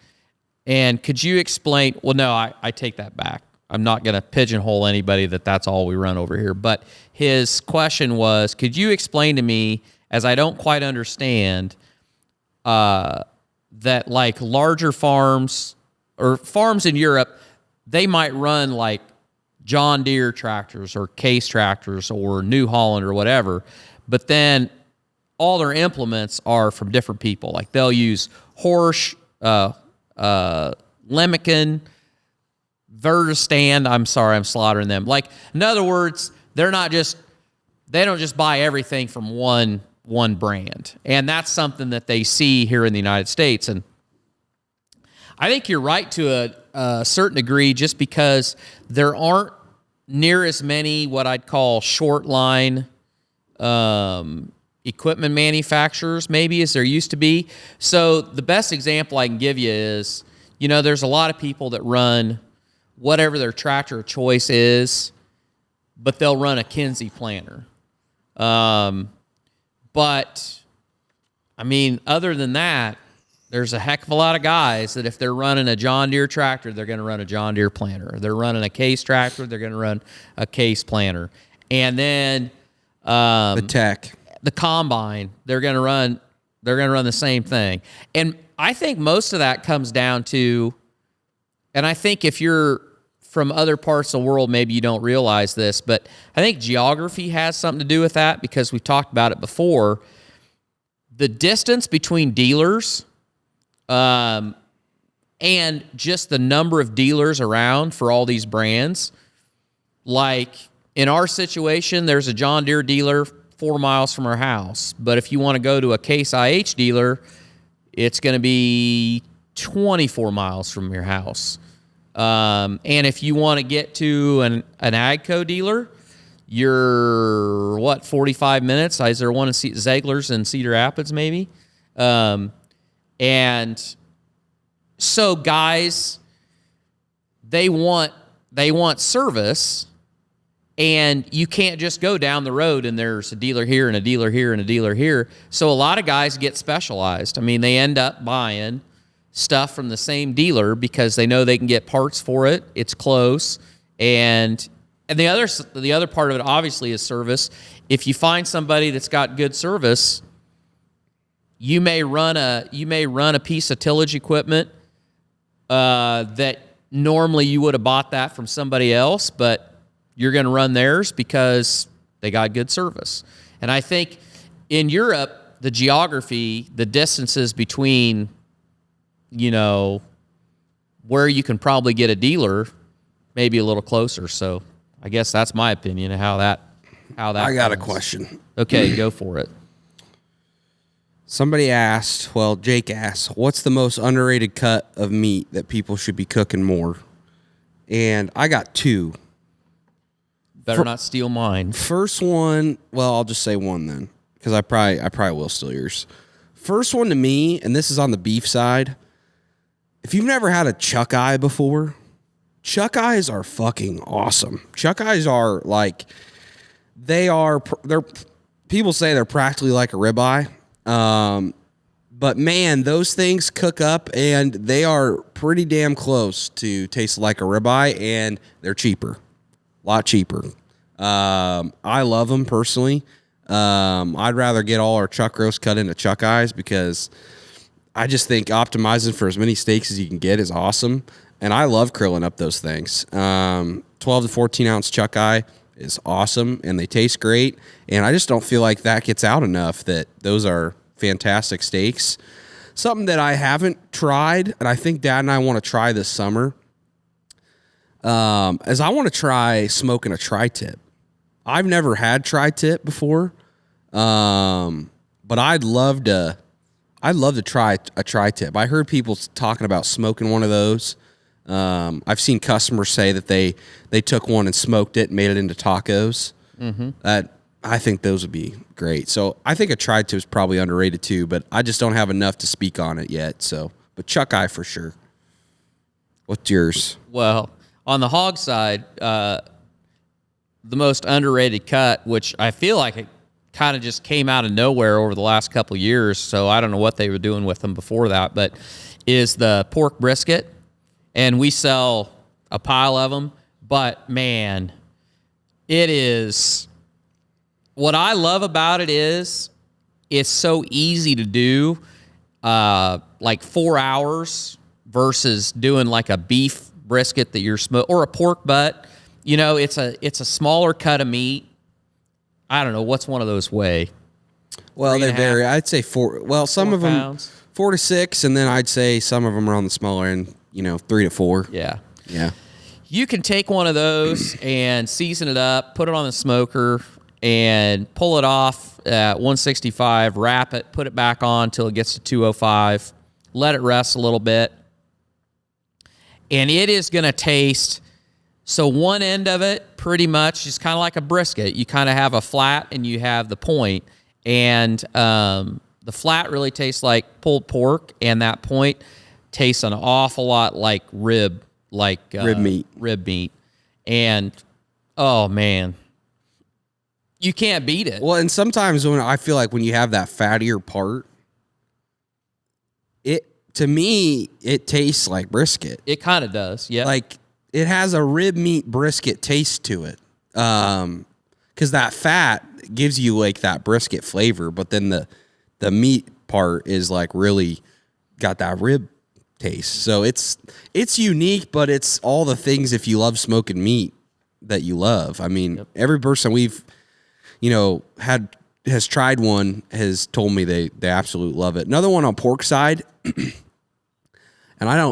and could you explain? Well, no, I take that back. I'm not going to pigeonhole anybody that's all we run over here. But his question was, could you explain to me, as I don't quite understand, that like larger farms or farms in Europe, they might run like John Deere tractors or Case tractors or New Holland or whatever, but then all their implements are from different people. Like they'll use Horsch, Lemmiken, Verdestand. I'm sorry, I'm slaughtering them. Like, in other words, they don't just buy everything from one brand. And that's something that they see here in the United States. And I think you're right to a certain degree, just because there aren't near as many what I'd call short line equipment manufacturers maybe as there used to be. So the best example I can give you is, there's a lot of people that run whatever their tractor of choice is, but they'll run a Kinsey planter. But I mean, other than that, there's a heck of a lot of guys that if they're running a John Deere tractor, they're going to run a John Deere planter. If they're running a Case tractor, they're going to run a Case planter. And then the combine, they're going to run the same thing. And I think most of that comes down to, and I think if you're from other parts of the world, maybe you don't realize this, but I think geography has something to do with that, because we've talked about it before. The distance between dealers and just the number of dealers around for all these brands. Like in our situation, there's a John Deere dealer 4 miles from our house. But if you want to go to a Case IH dealer, it's going to be 24 miles from your house. And if you want to get to an AGCO dealer, you're 45 minutes? Is there one in Ziegler's in Cedar Rapids maybe? And so guys, they want service, and you can't just go down the road and there's a dealer here and a dealer here and a dealer here. So a lot of guys get specialized. I mean, they end up buying stuff from the same dealer because they know they can get parts for it. It's close. And the other part of it obviously is service. If you find somebody that's got good service, you may run a piece of tillage equipment that normally you would have bought that from somebody else, but you're going to run theirs because they got good service. And I think in Europe, the geography, the distances between, where you can probably get a dealer, maybe a little closer. So I guess that's my opinion of how that. I got a runs. question. Okay, go for it. Somebody asked, Jake asked, what's the most underrated cut of meat that people should be cooking more? And I got two. Better not steal mine. First one, I'll just say one then, because I probably will steal yours. First one to me, and this is on the beef side. If you've never had a chuck eye before, chuck eyes are fucking awesome. Chuck eyes are like, they're people say they're practically like a ribeye. But man, those things cook up and they are pretty damn close to taste like a ribeye, and they're cheaper, a lot cheaper. I love them personally. I'd rather get all our chuck roast cut into chuck eyes because I just think optimizing for as many steaks as you can get is awesome. And I love grilling up those things. 12 to 14 ounce chuck eye is awesome and they taste great. And I just don't feel like that gets out enough, that those are fantastic steaks. Something that I haven't tried, and I think Dad and I want to try this summer, is I want to try smoking a tri-tip. I've never had tri-tip before, but I'd love to try a tri-tip. I heard people talking about smoking one of those. I've seen customers say that they took one and smoked it and made it into tacos. Mm-hmm. I think those would be great. So I think a tri-tip is probably underrated too, but I just don't have enough to speak on it yet. So, but chuck eye for sure. What's yours? Well, on the hog side, the most underrated cut, which I feel like it kind of just came out of nowhere over the last couple of years, so I don't know what they were doing with them before that, but is the pork brisket. And we sell a pile of them, but man, it is... What I love about it is it's so easy to do, like 4 hours versus doing like a beef brisket that you're or a pork butt. It's a smaller cut of meat. I don't know what's one of those weigh. Well, they vary. I'd say 4. Well, some of them pounds. 4 to 6, and then I'd say some of them are on the smaller end. 3 to 4. Yeah. You can take one of those and season it up, put it on the smoker, and pull it off at 165, wrap it, put it back on until it gets to 205, let it rest a little bit, and it is going to taste... So one end of it pretty much is kind of like a brisket. You kind of have a flat and you have the point, and the flat really tastes like pulled pork, and that point tastes an awful lot like rib meat. And, oh, man... You can't beat it. Well, and sometimes when I feel like when you have that fattier part, to me, it tastes like brisket. It kind of does, yeah. Like, it has a rib meat brisket taste to it. Because that fat gives you, like, that brisket flavor, but then the meat part is, like, really got that rib taste. So it's unique, but it's all the things, if you love smoking meat, that you love. I mean, every person we've... has tried one, has told me they absolutely love it. Another one on pork side, and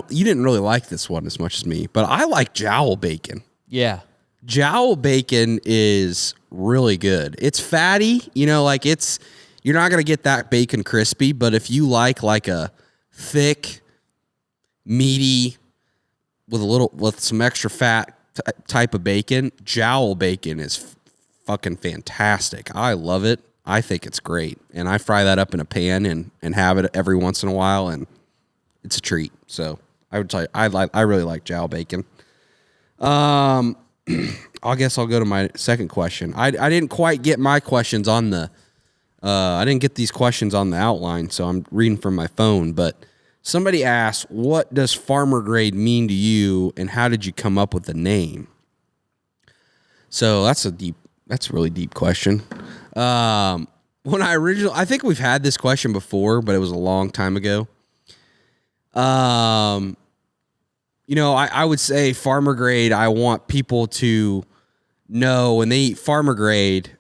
you didn't really like this one as much as me, but I like jowl bacon. Yeah. Jowl bacon is really good. It's fatty, you're not going to get that bacon crispy, but if you like a thick, meaty, with some extra fat type of bacon, jowl bacon is fucking fantastic. I love it. I think it's great. And I fry that up in a pan and have it every once in a while, and it's a treat. So I would tell you, I really like jowl bacon. I guess I'll go to my second question. I didn't quite get my questions on I didn't get these questions on the outline, so I'm reading from my phone, but somebody asked, what does farmer grade mean to you, and how did you come up with the name? So that's a really deep question. I think we've had this question before, but it was a long time ago. I would say farmer grade, I want people to know when they eat farmer grade,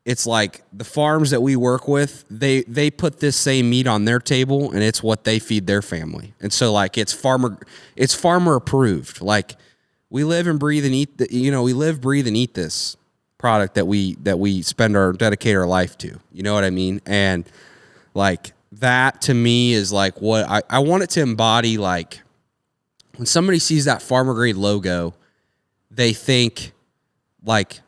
it's like the farms that we work with, they put this same meat on their table, and it's what they feed their family. And so like it's farmer approved. Like we live and breathe and eat we live, breathe and eat this product that we dedicate our life to. You know what I mean? And like that to me is like what I want it to embody. Like when somebody sees that farmer grade logo, they think like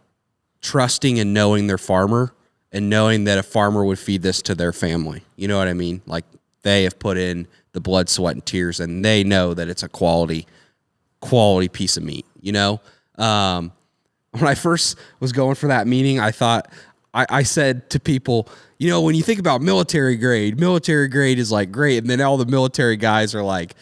trusting and knowing their farmer and knowing that a farmer would feed this to their family. You know what I mean? Like they have put in the blood, sweat, and tears, and they know that it's a quality piece of meat, you know? When I first was going for that meeting, I thought, I said to people, you know, when you think about military grade is like great. And then all the military guys are like,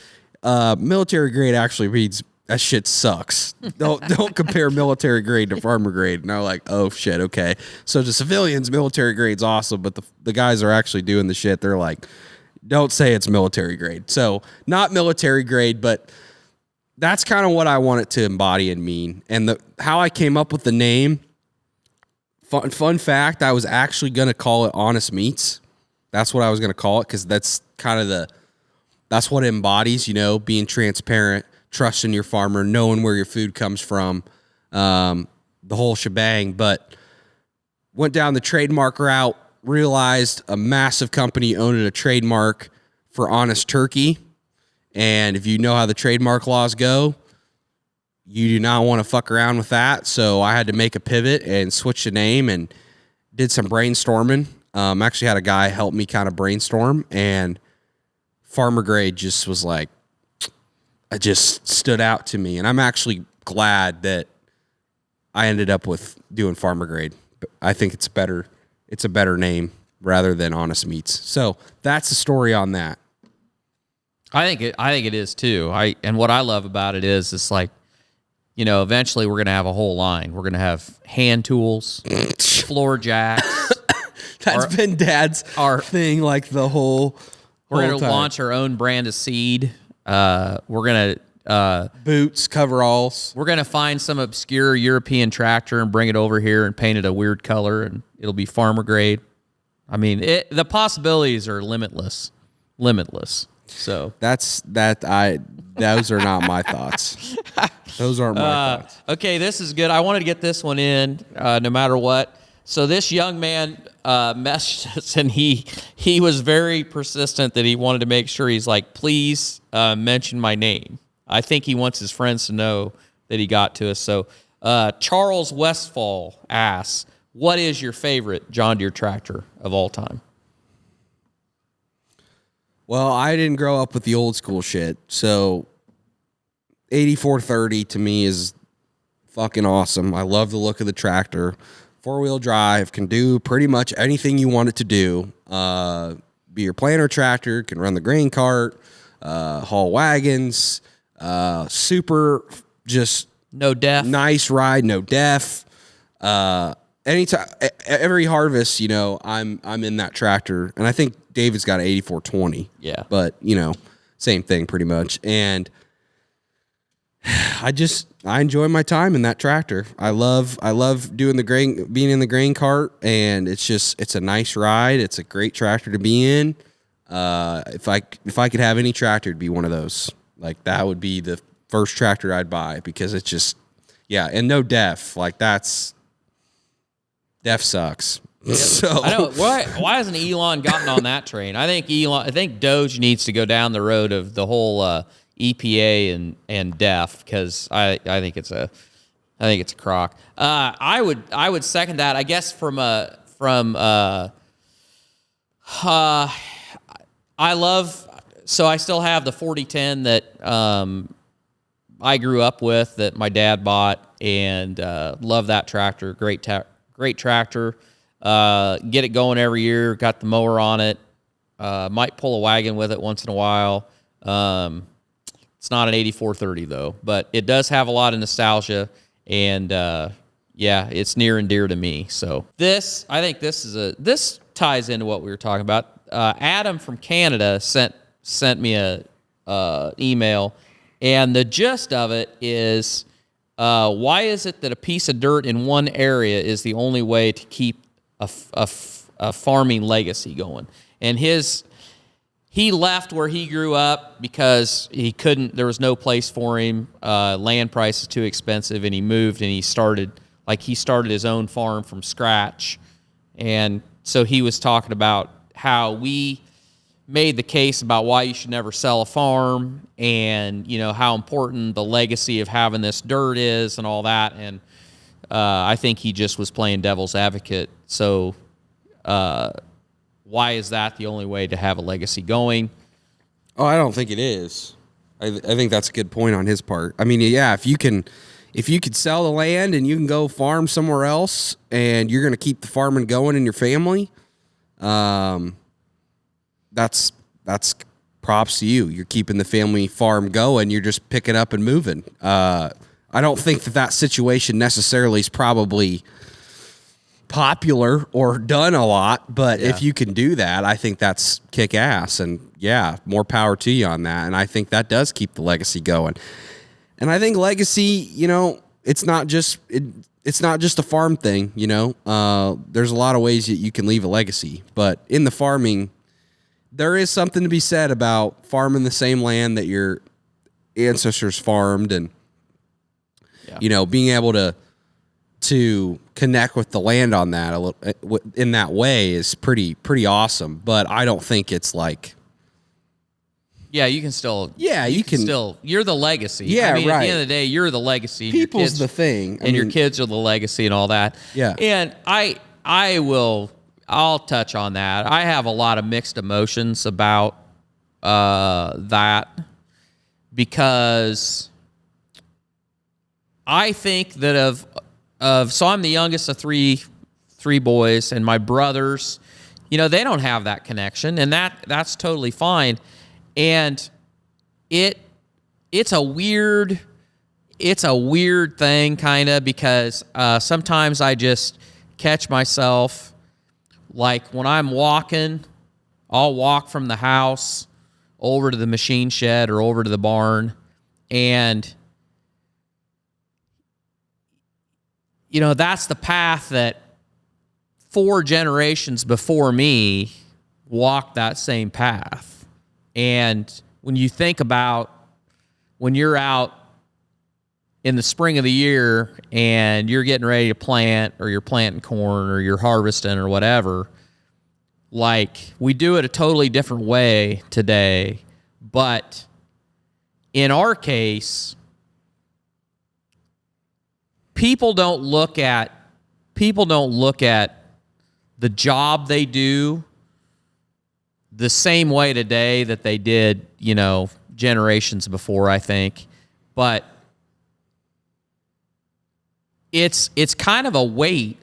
military grade actually means that shit sucks. Don't compare military grade to farmer grade. And I'm like, oh shit, okay. So to civilians, military grade's awesome, but the guys are actually doing the shit. They're like, don't say it's military grade. So not military grade, but that's kind of what I want it to embody and mean. And how I came up with the name, fun fact, I was actually going to call it Honest Meats. That's what I was going to call it, because that's kind of that's what it embodies, you know, being transparent, trusting your farmer, knowing where your food comes from, the whole shebang. But went down the trademark route, realized a massive company owned a trademark for Honest Turkey. And if you know how the trademark laws go, you do not want to fuck around with that. So I had to make a pivot and switch the name and did some brainstorming. Actually had a guy help me kind of brainstorm, and farmer grade just was like, it just stood out to me. And I'm actually glad that I ended up with doing farmer grade. I think it's a better name rather than Honest Meats. So that's the story on that. I think it is too. And what I love about it is it's like, you know, eventually we're gonna have a whole line. We're gonna have hand tools, floor jacks. That's been Dad's thing, like the whole. We're gonna launch our own brand of seed. We're gonna boots, coveralls. We're gonna find some obscure European tractor and bring it over here and paint it a weird color, and it'll be farmer grade. I mean, the possibilities are limitless. So those are not my thoughts. Those aren't my thoughts. Okay, this is good. I wanted to get this one in, no matter what. So this young man messaged us, and he was very persistent that he wanted to make sure. He's like, please mention my name. I think he wants his friends to know that he got to us. So Charles Westfall asks, what is your favorite John Deere tractor of all time? Well, I didn't grow up with the old school shit, so 8430 to me is fucking awesome. I love the look of the tractor. 4-wheel drive, can do pretty much anything you want it to do. Be your planter tractor, can run the grain cart, haul wagons, super just no def. Nice ride, no def. Anytime, every harvest, you know, I'm in that tractor, and I think David's got an 8420. Yeah. But, you know, same thing pretty much. And I enjoy my time in that tractor. I love doing being in the grain cart, and it's a nice ride. It's a great tractor to be in. If I could have any tractor, it'd be one of those. Like that would be the first tractor I'd buy, because it's just, yeah. And no def, like def sucks. So I know why hasn't Elon gotten on that train? I think Doge needs to go down the road of the whole EPA and DEF, because I think it's a crock. I would second that. I guess I still have the 4010 that I grew up with, that my dad bought, and love that tractor. Great tractor. Get it going every year. Got the mower on it. Might pull a wagon with it once in a while. It's not an 8430 though, but it does have a lot of nostalgia, and yeah, it's near and dear to me. So this ties into what we were talking about. Adam from Canada sent me a email, and the gist of it is, why is it that a piece of dirt in one area is the only way to keep a farming legacy going. And he left where he grew up because he couldn't. There was no place for him. Land price is too expensive, and he moved and he started his own farm from scratch. And so he was talking about how we made the case about why you should never sell a farm, and how important the legacy of having this dirt is and all that. And I think he just was playing devil's advocate. So why is that the only way to have a legacy going? Oh, I don't think it is. I think that's a good point on his part. I mean, yeah, if you could sell the land and you can go farm somewhere else and you're going to keep the farming going in your family, that's props to you. You're keeping the family farm going. You're just picking up and moving. I don't think that situation necessarily is probably popular or done a lot, but if you can do that, I think that's kick ass. And yeah, more power to you on that. And I think that does keep the legacy going. And I think legacy, it's not just a farm thing. There's a lot of ways that you can leave a legacy, but in the farming, there is something to be said about farming the same land that your ancestors farmed, and being able to connect with the land on that a little in that way is pretty awesome. But I don't think it's like, you can still, you're the legacy. Yeah, I mean, right. At the end of the day, you're the legacy. People's the thing, and your kids are the legacy and all that. Yeah, and I'll touch on that. I have a lot of mixed emotions about that, because I think that so I'm the youngest of three boys, and my brothers, they don't have that connection, and that's totally fine. And it's a weird thing, kind of, because sometimes I just catch myself, like when I'm walking, I'll walk from the house over to the machine shed or over to the barn, and that's the path that 4 generations before me walked that same path. And when you think about when you're out in the spring of the year and you're getting ready to plant, or you're planting corn, or you're harvesting or whatever, like, we do it a totally different way today. But in our case, people don't look at the job they do the same way today that they did, generations before, I think. But it's kind of a weight.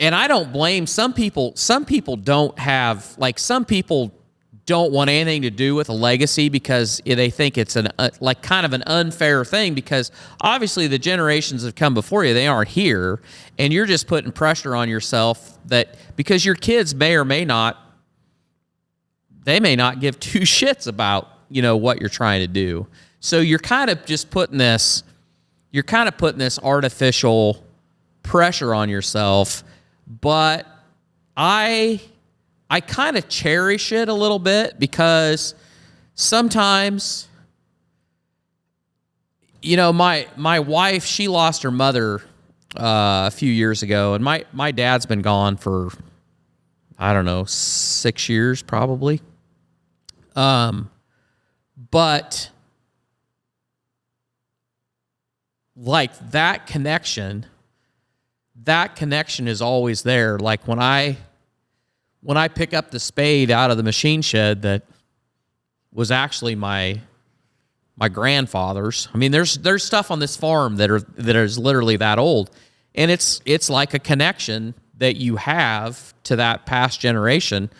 And I don't blame some people. Some people don't have, like, some people don't want anything to do with a legacy because they think it's kind of an unfair thing, because obviously the generations that have come before you, they aren't here, and you're just putting pressure on yourself that because your kids may or may not, they may not give 2 shits about, what you're trying to do. So you're kind of just putting this artificial pressure on yourself. But I kind of cherish it a little bit, because sometimes, my wife, she lost her mother a few years ago, and my dad's been gone for, I don't know, 6 years probably. But like that connection is always there. Like when I pick up the spade out of the machine shed that was actually my grandfather's. I mean, there's stuff on this farm that is literally that old, and it's like a connection that you have to that past generation.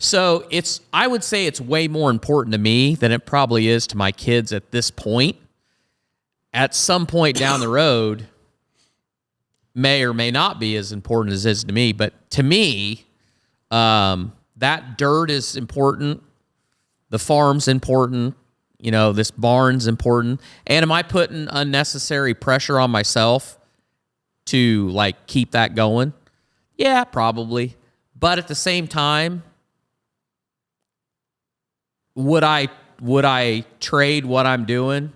So I would say it's way more important to me than it probably is to my kids at this point. At some point down the road, may or may not be as important as it is to me. But to me, that dirt is important. The farm's important. This barn's important. And am I putting unnecessary pressure on myself to, like, keep that going? Yeah, probably. But at the same time, would I trade what I'm doing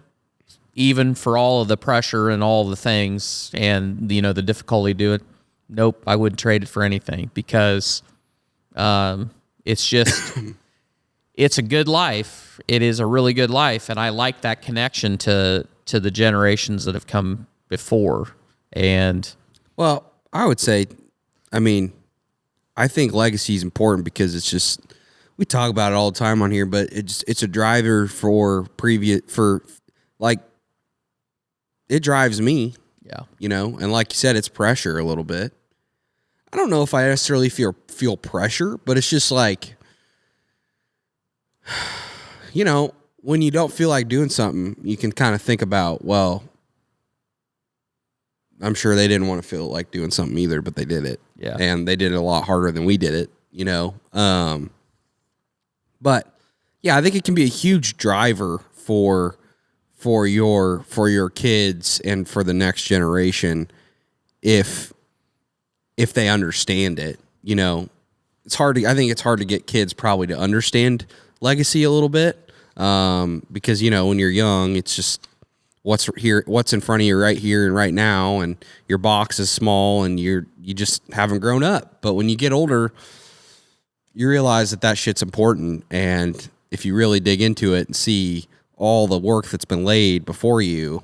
even for all of the pressure and all the things and the difficulty doing? Nope, I wouldn't trade it for anything, because it's just it's a good life. It is a really good life, and I like that connection to the generations that have come before. And Well, I would say, I mean, I think legacy is important because it's just, we talk about it all the time on here, but it's a driver like, it drives me. yeah, And like you said, it's pressure a little bit. I don't know if I necessarily feel pressure, but it's just like, when you don't feel like doing something, you can kind of think about, well, I'm sure they didn't want to feel like doing something either, but they did it. Yeah. And they did it a lot harder than we did it, But yeah, I think it can be a huge driver for your kids and for the next generation if they understand it. I think it's hard to get kids probably to understand legacy a little bit, because when you're young, it's just what's in front of you right here and right now, and your box is small, and you just haven't grown up. But when you get older, you realize that shit's important, and if you really dig into it and see all the work that's been laid before you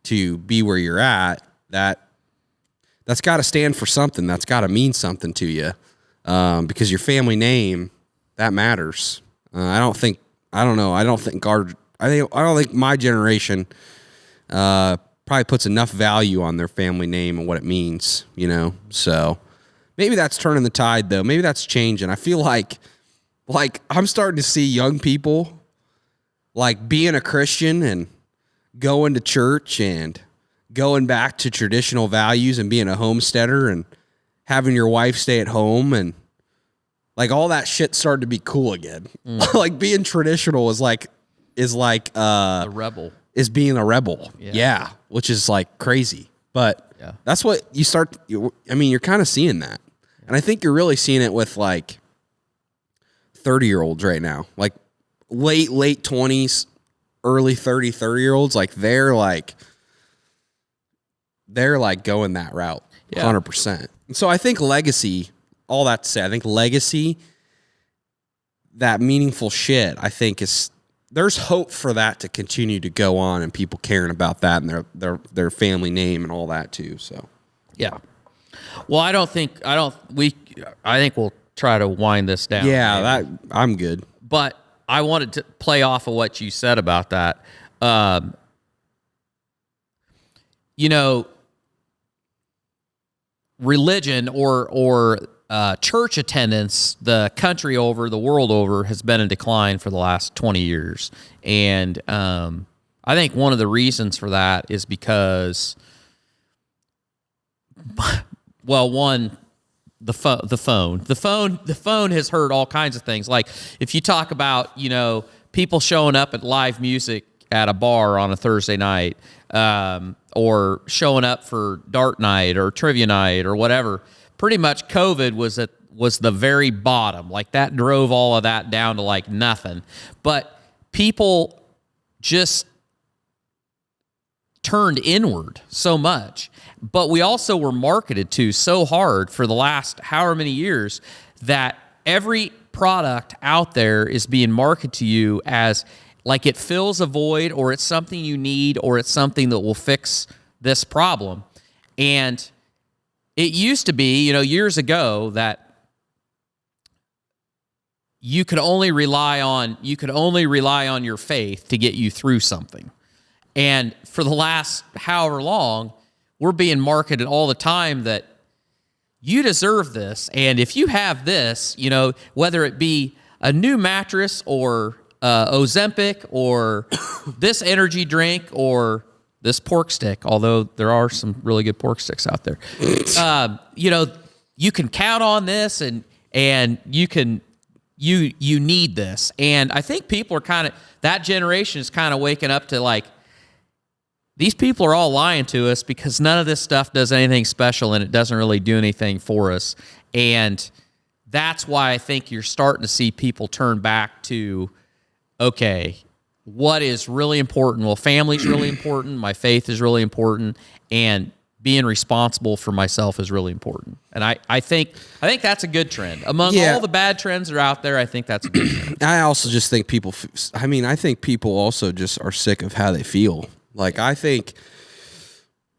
to be where you're at, that's got to stand for something. That's got to mean something to you, because your family name, that matters. I don't think my generation probably puts enough value on their family name and what it means, So maybe that's turning the tide, though. Maybe that's changing. I feel like I'm starting to see young people like being a Christian and going to church and going back to traditional values and being a homesteader and having your wife stay at home, and like all that shit started to be cool again. Like being traditional is like a rebel. Is being a rebel. Yeah. Which is like crazy. But that's what you're kind of seeing that. And I think you're really seeing it with like 30-year-olds right now. Like late 20s, early 30-year-olds, like they're going that route. 100%. And so I think legacy, all that to say, I think legacy, that meaningful shit, I think there's hope for that to continue to go on, and people caring about that and their family name and all that too. So, yeah. Well, I think we'll try to wind this down. Yeah, I'm good. But I wanted to play off of what you said about that. Religion or church attendance, the country over, the world over, has been in decline for the last 20 years. And I think one of the reasons for that is because, well, one, the phone has heard all kinds of things. Like if you talk about, people showing up at live music at a bar on a Thursday night, or showing up for dart night or trivia night or whatever, pretty much COVID was the very bottom. Like that drove all of that down to like nothing. But people just turned inward so much. But we also were marketed to so hard for the last however many years that every product out there is being marketed to you as like it fills a void, or it's something you need, or it's something that will fix this problem. And it used to be, years ago, that you could only rely on your faith to get you through something. And for the last however long, we're being marketed all the time that you deserve this, and if you have this, whether it be a new mattress or Ozempic or this energy drink or this pork stick, although there are some really good pork sticks out there, you can count on this, and you need this. And I think people are that generation is kind of waking up to like, these people are all lying to us because none of this stuff does anything special and it doesn't really do anything for us. And that's why I think you're starting to see people turn back to, okay, what is really important? Well, family's really important. My faith is really important. And being responsible for myself is really important. And I think that's a good trend. Among all the bad trends that are out there, I think that's a good trend. I also just think people, I think people also just are sick of how they feel. Like, I think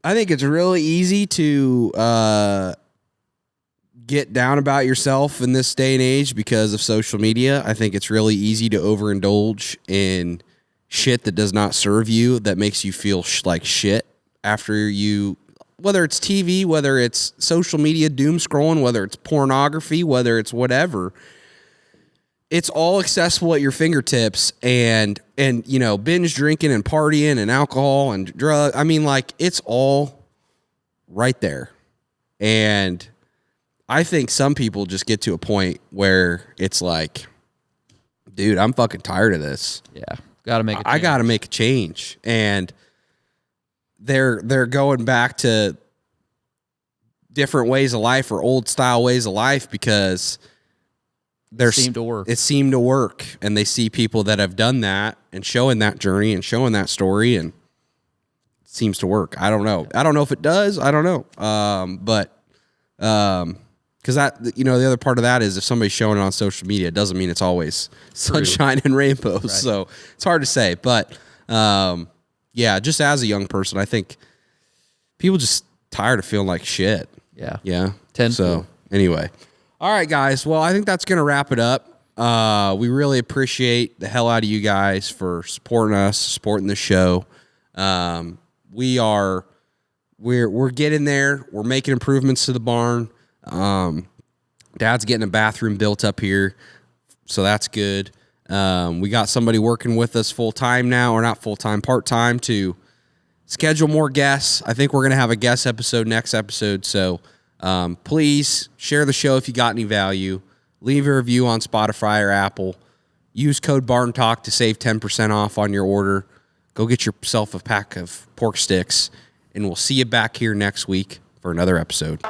it's really easy to get down about yourself in this day and age because of social media. I think it's really easy to overindulge in shit that does not serve you, that makes you feel like shit after you, whether it's TV, whether it's social media doom scrolling, whether it's pornography, whether it's whatever. It's all accessible at your fingertips, and you know, binge drinking and partying and alcohol and drug. I mean, like, it's all right there. And I think some people just get to a point where it's like, dude, I'm fucking tired of this. Yeah. Got to make a change. And they're going back to different ways of life or old style ways of life because it seemed to work. And they see people that have done that and showing that journey and showing that story, and it seems to work. I don't know. I don't know if it does. I don't know. Because that, you know, the other part of that is if somebody's showing it on social media, it doesn't mean it's always sunshine and rainbows. Right. So it's hard to say. But yeah, just as a young person, I think people just tired of feeling like shit. Yeah. Yeah. So anyway. All right, guys. Well, I think that's going to wrap it up. We really appreciate the hell out of you guys for supporting us, supporting the show. We're getting there. We're making improvements to the barn. Dad's getting a bathroom built up here, so that's good. We got somebody working with us full-time now, or not full-time, part-time, to schedule more guests. I think we're going to have a guest episode next episode, so please share the show if you got any value. Leave a review on Spotify or Apple. Use code BarnTalk to save 10% off on your order. Go get yourself a pack of pork sticks, and we'll see you back here next week for another episode.